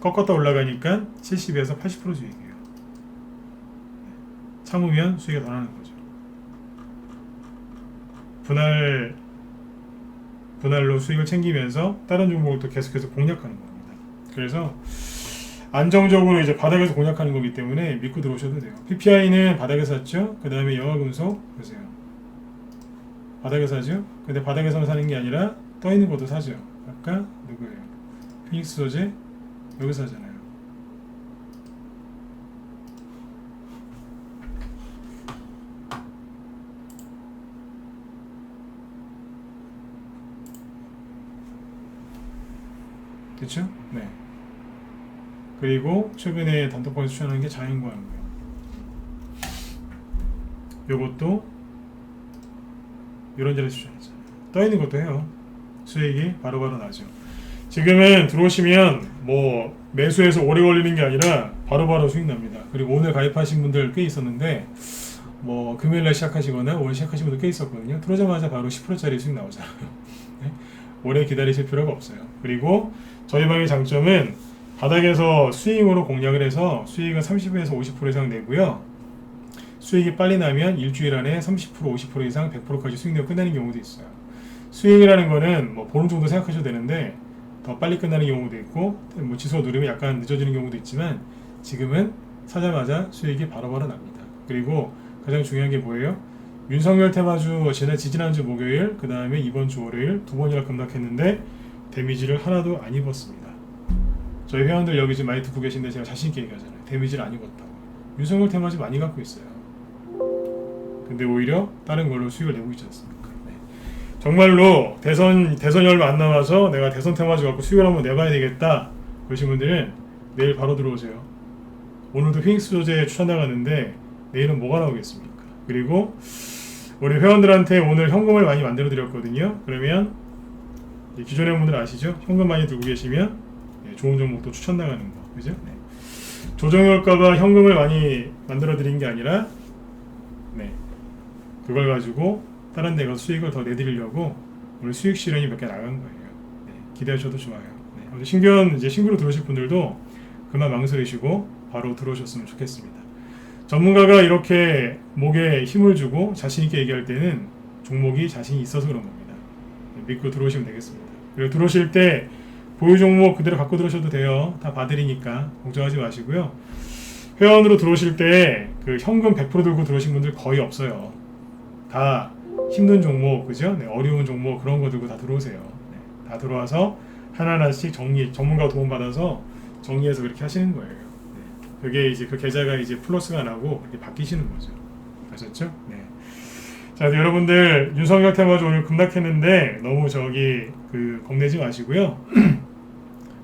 꺾었다 올라가니까 70에서 80% 수익이에요. 참으면 수익이 더 나는 거죠. 분할로 수익을 챙기면서 다른 종목을 또 계속해서 공략하는 겁니다. 그래서 안정적으로 이제 바닥에서 공략하는 거기 때문에 믿고 들어오셔도 돼요. PPI는 바닥에서 샀죠. 그 다음에 영화금속 보세요. 바닥에서 사죠. 근데 바닥에서만 사는 게 아니라 떠 있는 것도 사죠. 아까 누구예요? 피닉스 소재 여기서 사잖아요. 그렇죠? 네. 그리고 최근에 단톡방에서 추천하는 게 자연광고요. 요것도 이런 자리에 추천했잖아요. 떠 있는 것도 해요. 수익이 바로바로 나죠. 지금은 들어오시면 뭐 매수해서 오래 걸리는 게 아니라 바로바로 수익 납니다. 그리고 오늘 가입하신 분들 꽤 있었는데, 뭐 금요일날 시작하시거나 오늘 시작하신 분들 꽤 있었거든요. 들어오자마자 바로 10%짜리 수익 나오잖아요. 네? 오래 기다리실 필요가 없어요. 그리고 저희 방의 장점은 바닥에서 스윙으로 공략을 해서 수익은 30에서 50% 이상 내고요. 수익이 빨리 나면 일주일 안에 30%, 50% 이상 100%까지 수익 내고 끝나는 경우도 있어요. 수익이라는 거는 뭐 보름 정도 생각하셔도 되는데 더 빨리 끝나는 경우도 있고, 뭐 지수가 누르면 약간 늦어지는 경우도 있지만 지금은 사자마자 수익이 바로바로 납니다. 그리고 가장 중요한 게 뭐예요? 윤석열 테마주 지지난주 목요일, 그 다음에 이번 주 월요일 두 번이나 급락했는데 데미지를 하나도 안 입었습니다. 저희 회원들 여기 지금 많이 듣고 계신데 제가 자신있게 얘기하잖아요. 데미지를 안 입었다고. 윤석열 테마주 많이 갖고 있어요. 근데 오히려 다른 걸로 수익을 내고 있지 않습니까? 네. 정말로 대선이 얼마 안 남아서 내가 대선 테마주 갖고 수익을 한번 내봐야 되겠다 그러신 분들은 내일 바로 들어오세요. 오늘도 휘닉스 소재 추천 나가는데 내일은 뭐가 나오겠습니까? 그리고 우리 회원들한테 오늘 현금을 많이 만들어 드렸거든요. 그러면 기존의 분들 아시죠? 현금 많이 들고 계시면 좋은 종목도 추천 나가는 거, 그죠? 네. 조정할까봐 현금을 많이 만들어 드린 게 아니라, 네, 그걸 가지고 다른 데 가서 수익을 더 내드리려고 오늘 수익 실현이 몇 개 나간 거예요. 네, 기대하셔도 좋아요. 네. 신규로 들어오실 분들도 그만 망설이시고 바로 들어오셨으면 좋겠습니다. 전문가가 이렇게 목에 힘을 주고 자신있게 얘기할 때는 종목이 자신이 있어서 그런 겁니다. 네, 믿고 들어오시면 되겠습니다. 그리고 들어오실 때 보유 종목 그대로 갖고 들어오셔도 돼요. 다 봐드리니까 걱정하지 마시고요. 회원으로 들어오실 때 그 현금 100% 들고 들어오신 분들 거의 없어요. 다 힘든 종목, 그죠? 네, 어려운 종목 그런 거 들고 다 들어오세요. 네, 다 들어와서 하나하나씩 전문가 도움 받아서 정리해서 그렇게 하시는 거예요. 네, 그게 이제 그 계좌가 이제 플러스가 나고 그렇게 바뀌시는 거죠. 아셨죠? 네. 자, 여러분들 윤석열 테마주 오늘 급락했는데 너무 겁내지 마시고요.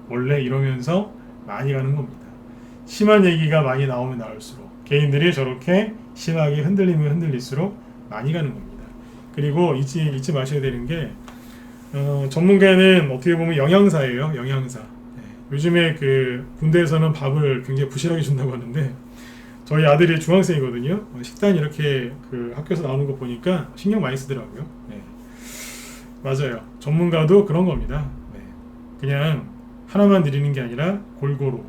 원래 이러면서 많이 가는 겁니다. 심한 얘기가 많이 나오면 나올수록, 개인들이 저렇게 심하게 흔들리면 흔들릴수록 많이 가는 겁니다. 그리고 잊지 마셔야 되는 게 전문가는 어떻게 보면 영양사예요. 영양사. 네. 요즘에 그 군대에서는 밥을 굉장히 부실하게 준다고 하는데 저희 아들이 중학생이거든요. 식단 이렇게 그 학교에서 나오는 거 보니까 신경 많이 쓰더라고요. 네. 맞아요. 전문가도 그런 겁니다. 네. 그냥 하나만 드리는 게 아니라 골고루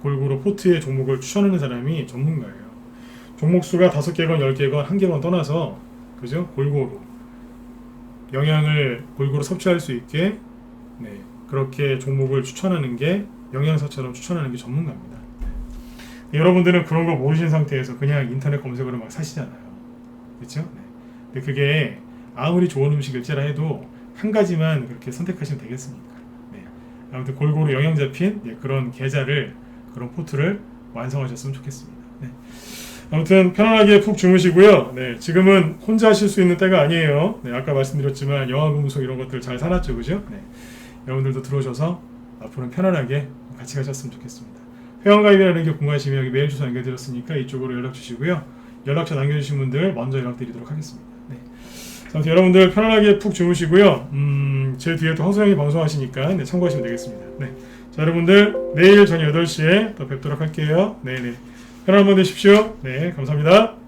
골고루 포트의 종목을 추천하는 사람이 전문가예요. 종목 수가 5개건 10개건 1개건 떠나서 그죠? 골고루 영양을 골고루 섭취할 수 있게 네. 그렇게 종목을 추천하는 게 영양사처럼 추천하는 게 전문가입니다. 네. 여러분들은 그런 거 모르신 상태에서 그냥 인터넷 검색으로 막 사시잖아요. 그렇죠? 네. 근데 그게 아무리 좋은 음식일지라 해도 한 가지만 그렇게 선택하시면 되겠습니까? 네. 아무튼 골고루 영양 잡힌 네, 그런 계좌를 그런 포트를 완성하셨으면 좋겠습니다. 네. 아무튼 편안하게 푹 주무시고요. 네, 지금은 혼자 하실 수 있는 때가 아니에요. 네, 아까 말씀드렸지만 영화 금속 이런 것들 잘 사놨죠, 그죠? 네. 여러분들도 들어오셔서 앞으로는 편안하게 같이 가셨으면 좋겠습니다. 회원가입이라는 게 궁금하시면 여기 메일 주소 남겨드렸으니까 이쪽으로 연락 주시고요. 연락처 남겨주신 분들 먼저 연락드리도록 하겠습니다. 네. 아무튼 여러분들 편안하게 푹 주무시고요. 제 뒤에 또 황소영이 방송하시니까 네, 참고하시면 되겠습니다. 네. 자, 여러분들 내일 저녁 8시에 또 뵙도록 할게요. 네네. 편안한 밤 되십시오. 네, 감사합니다.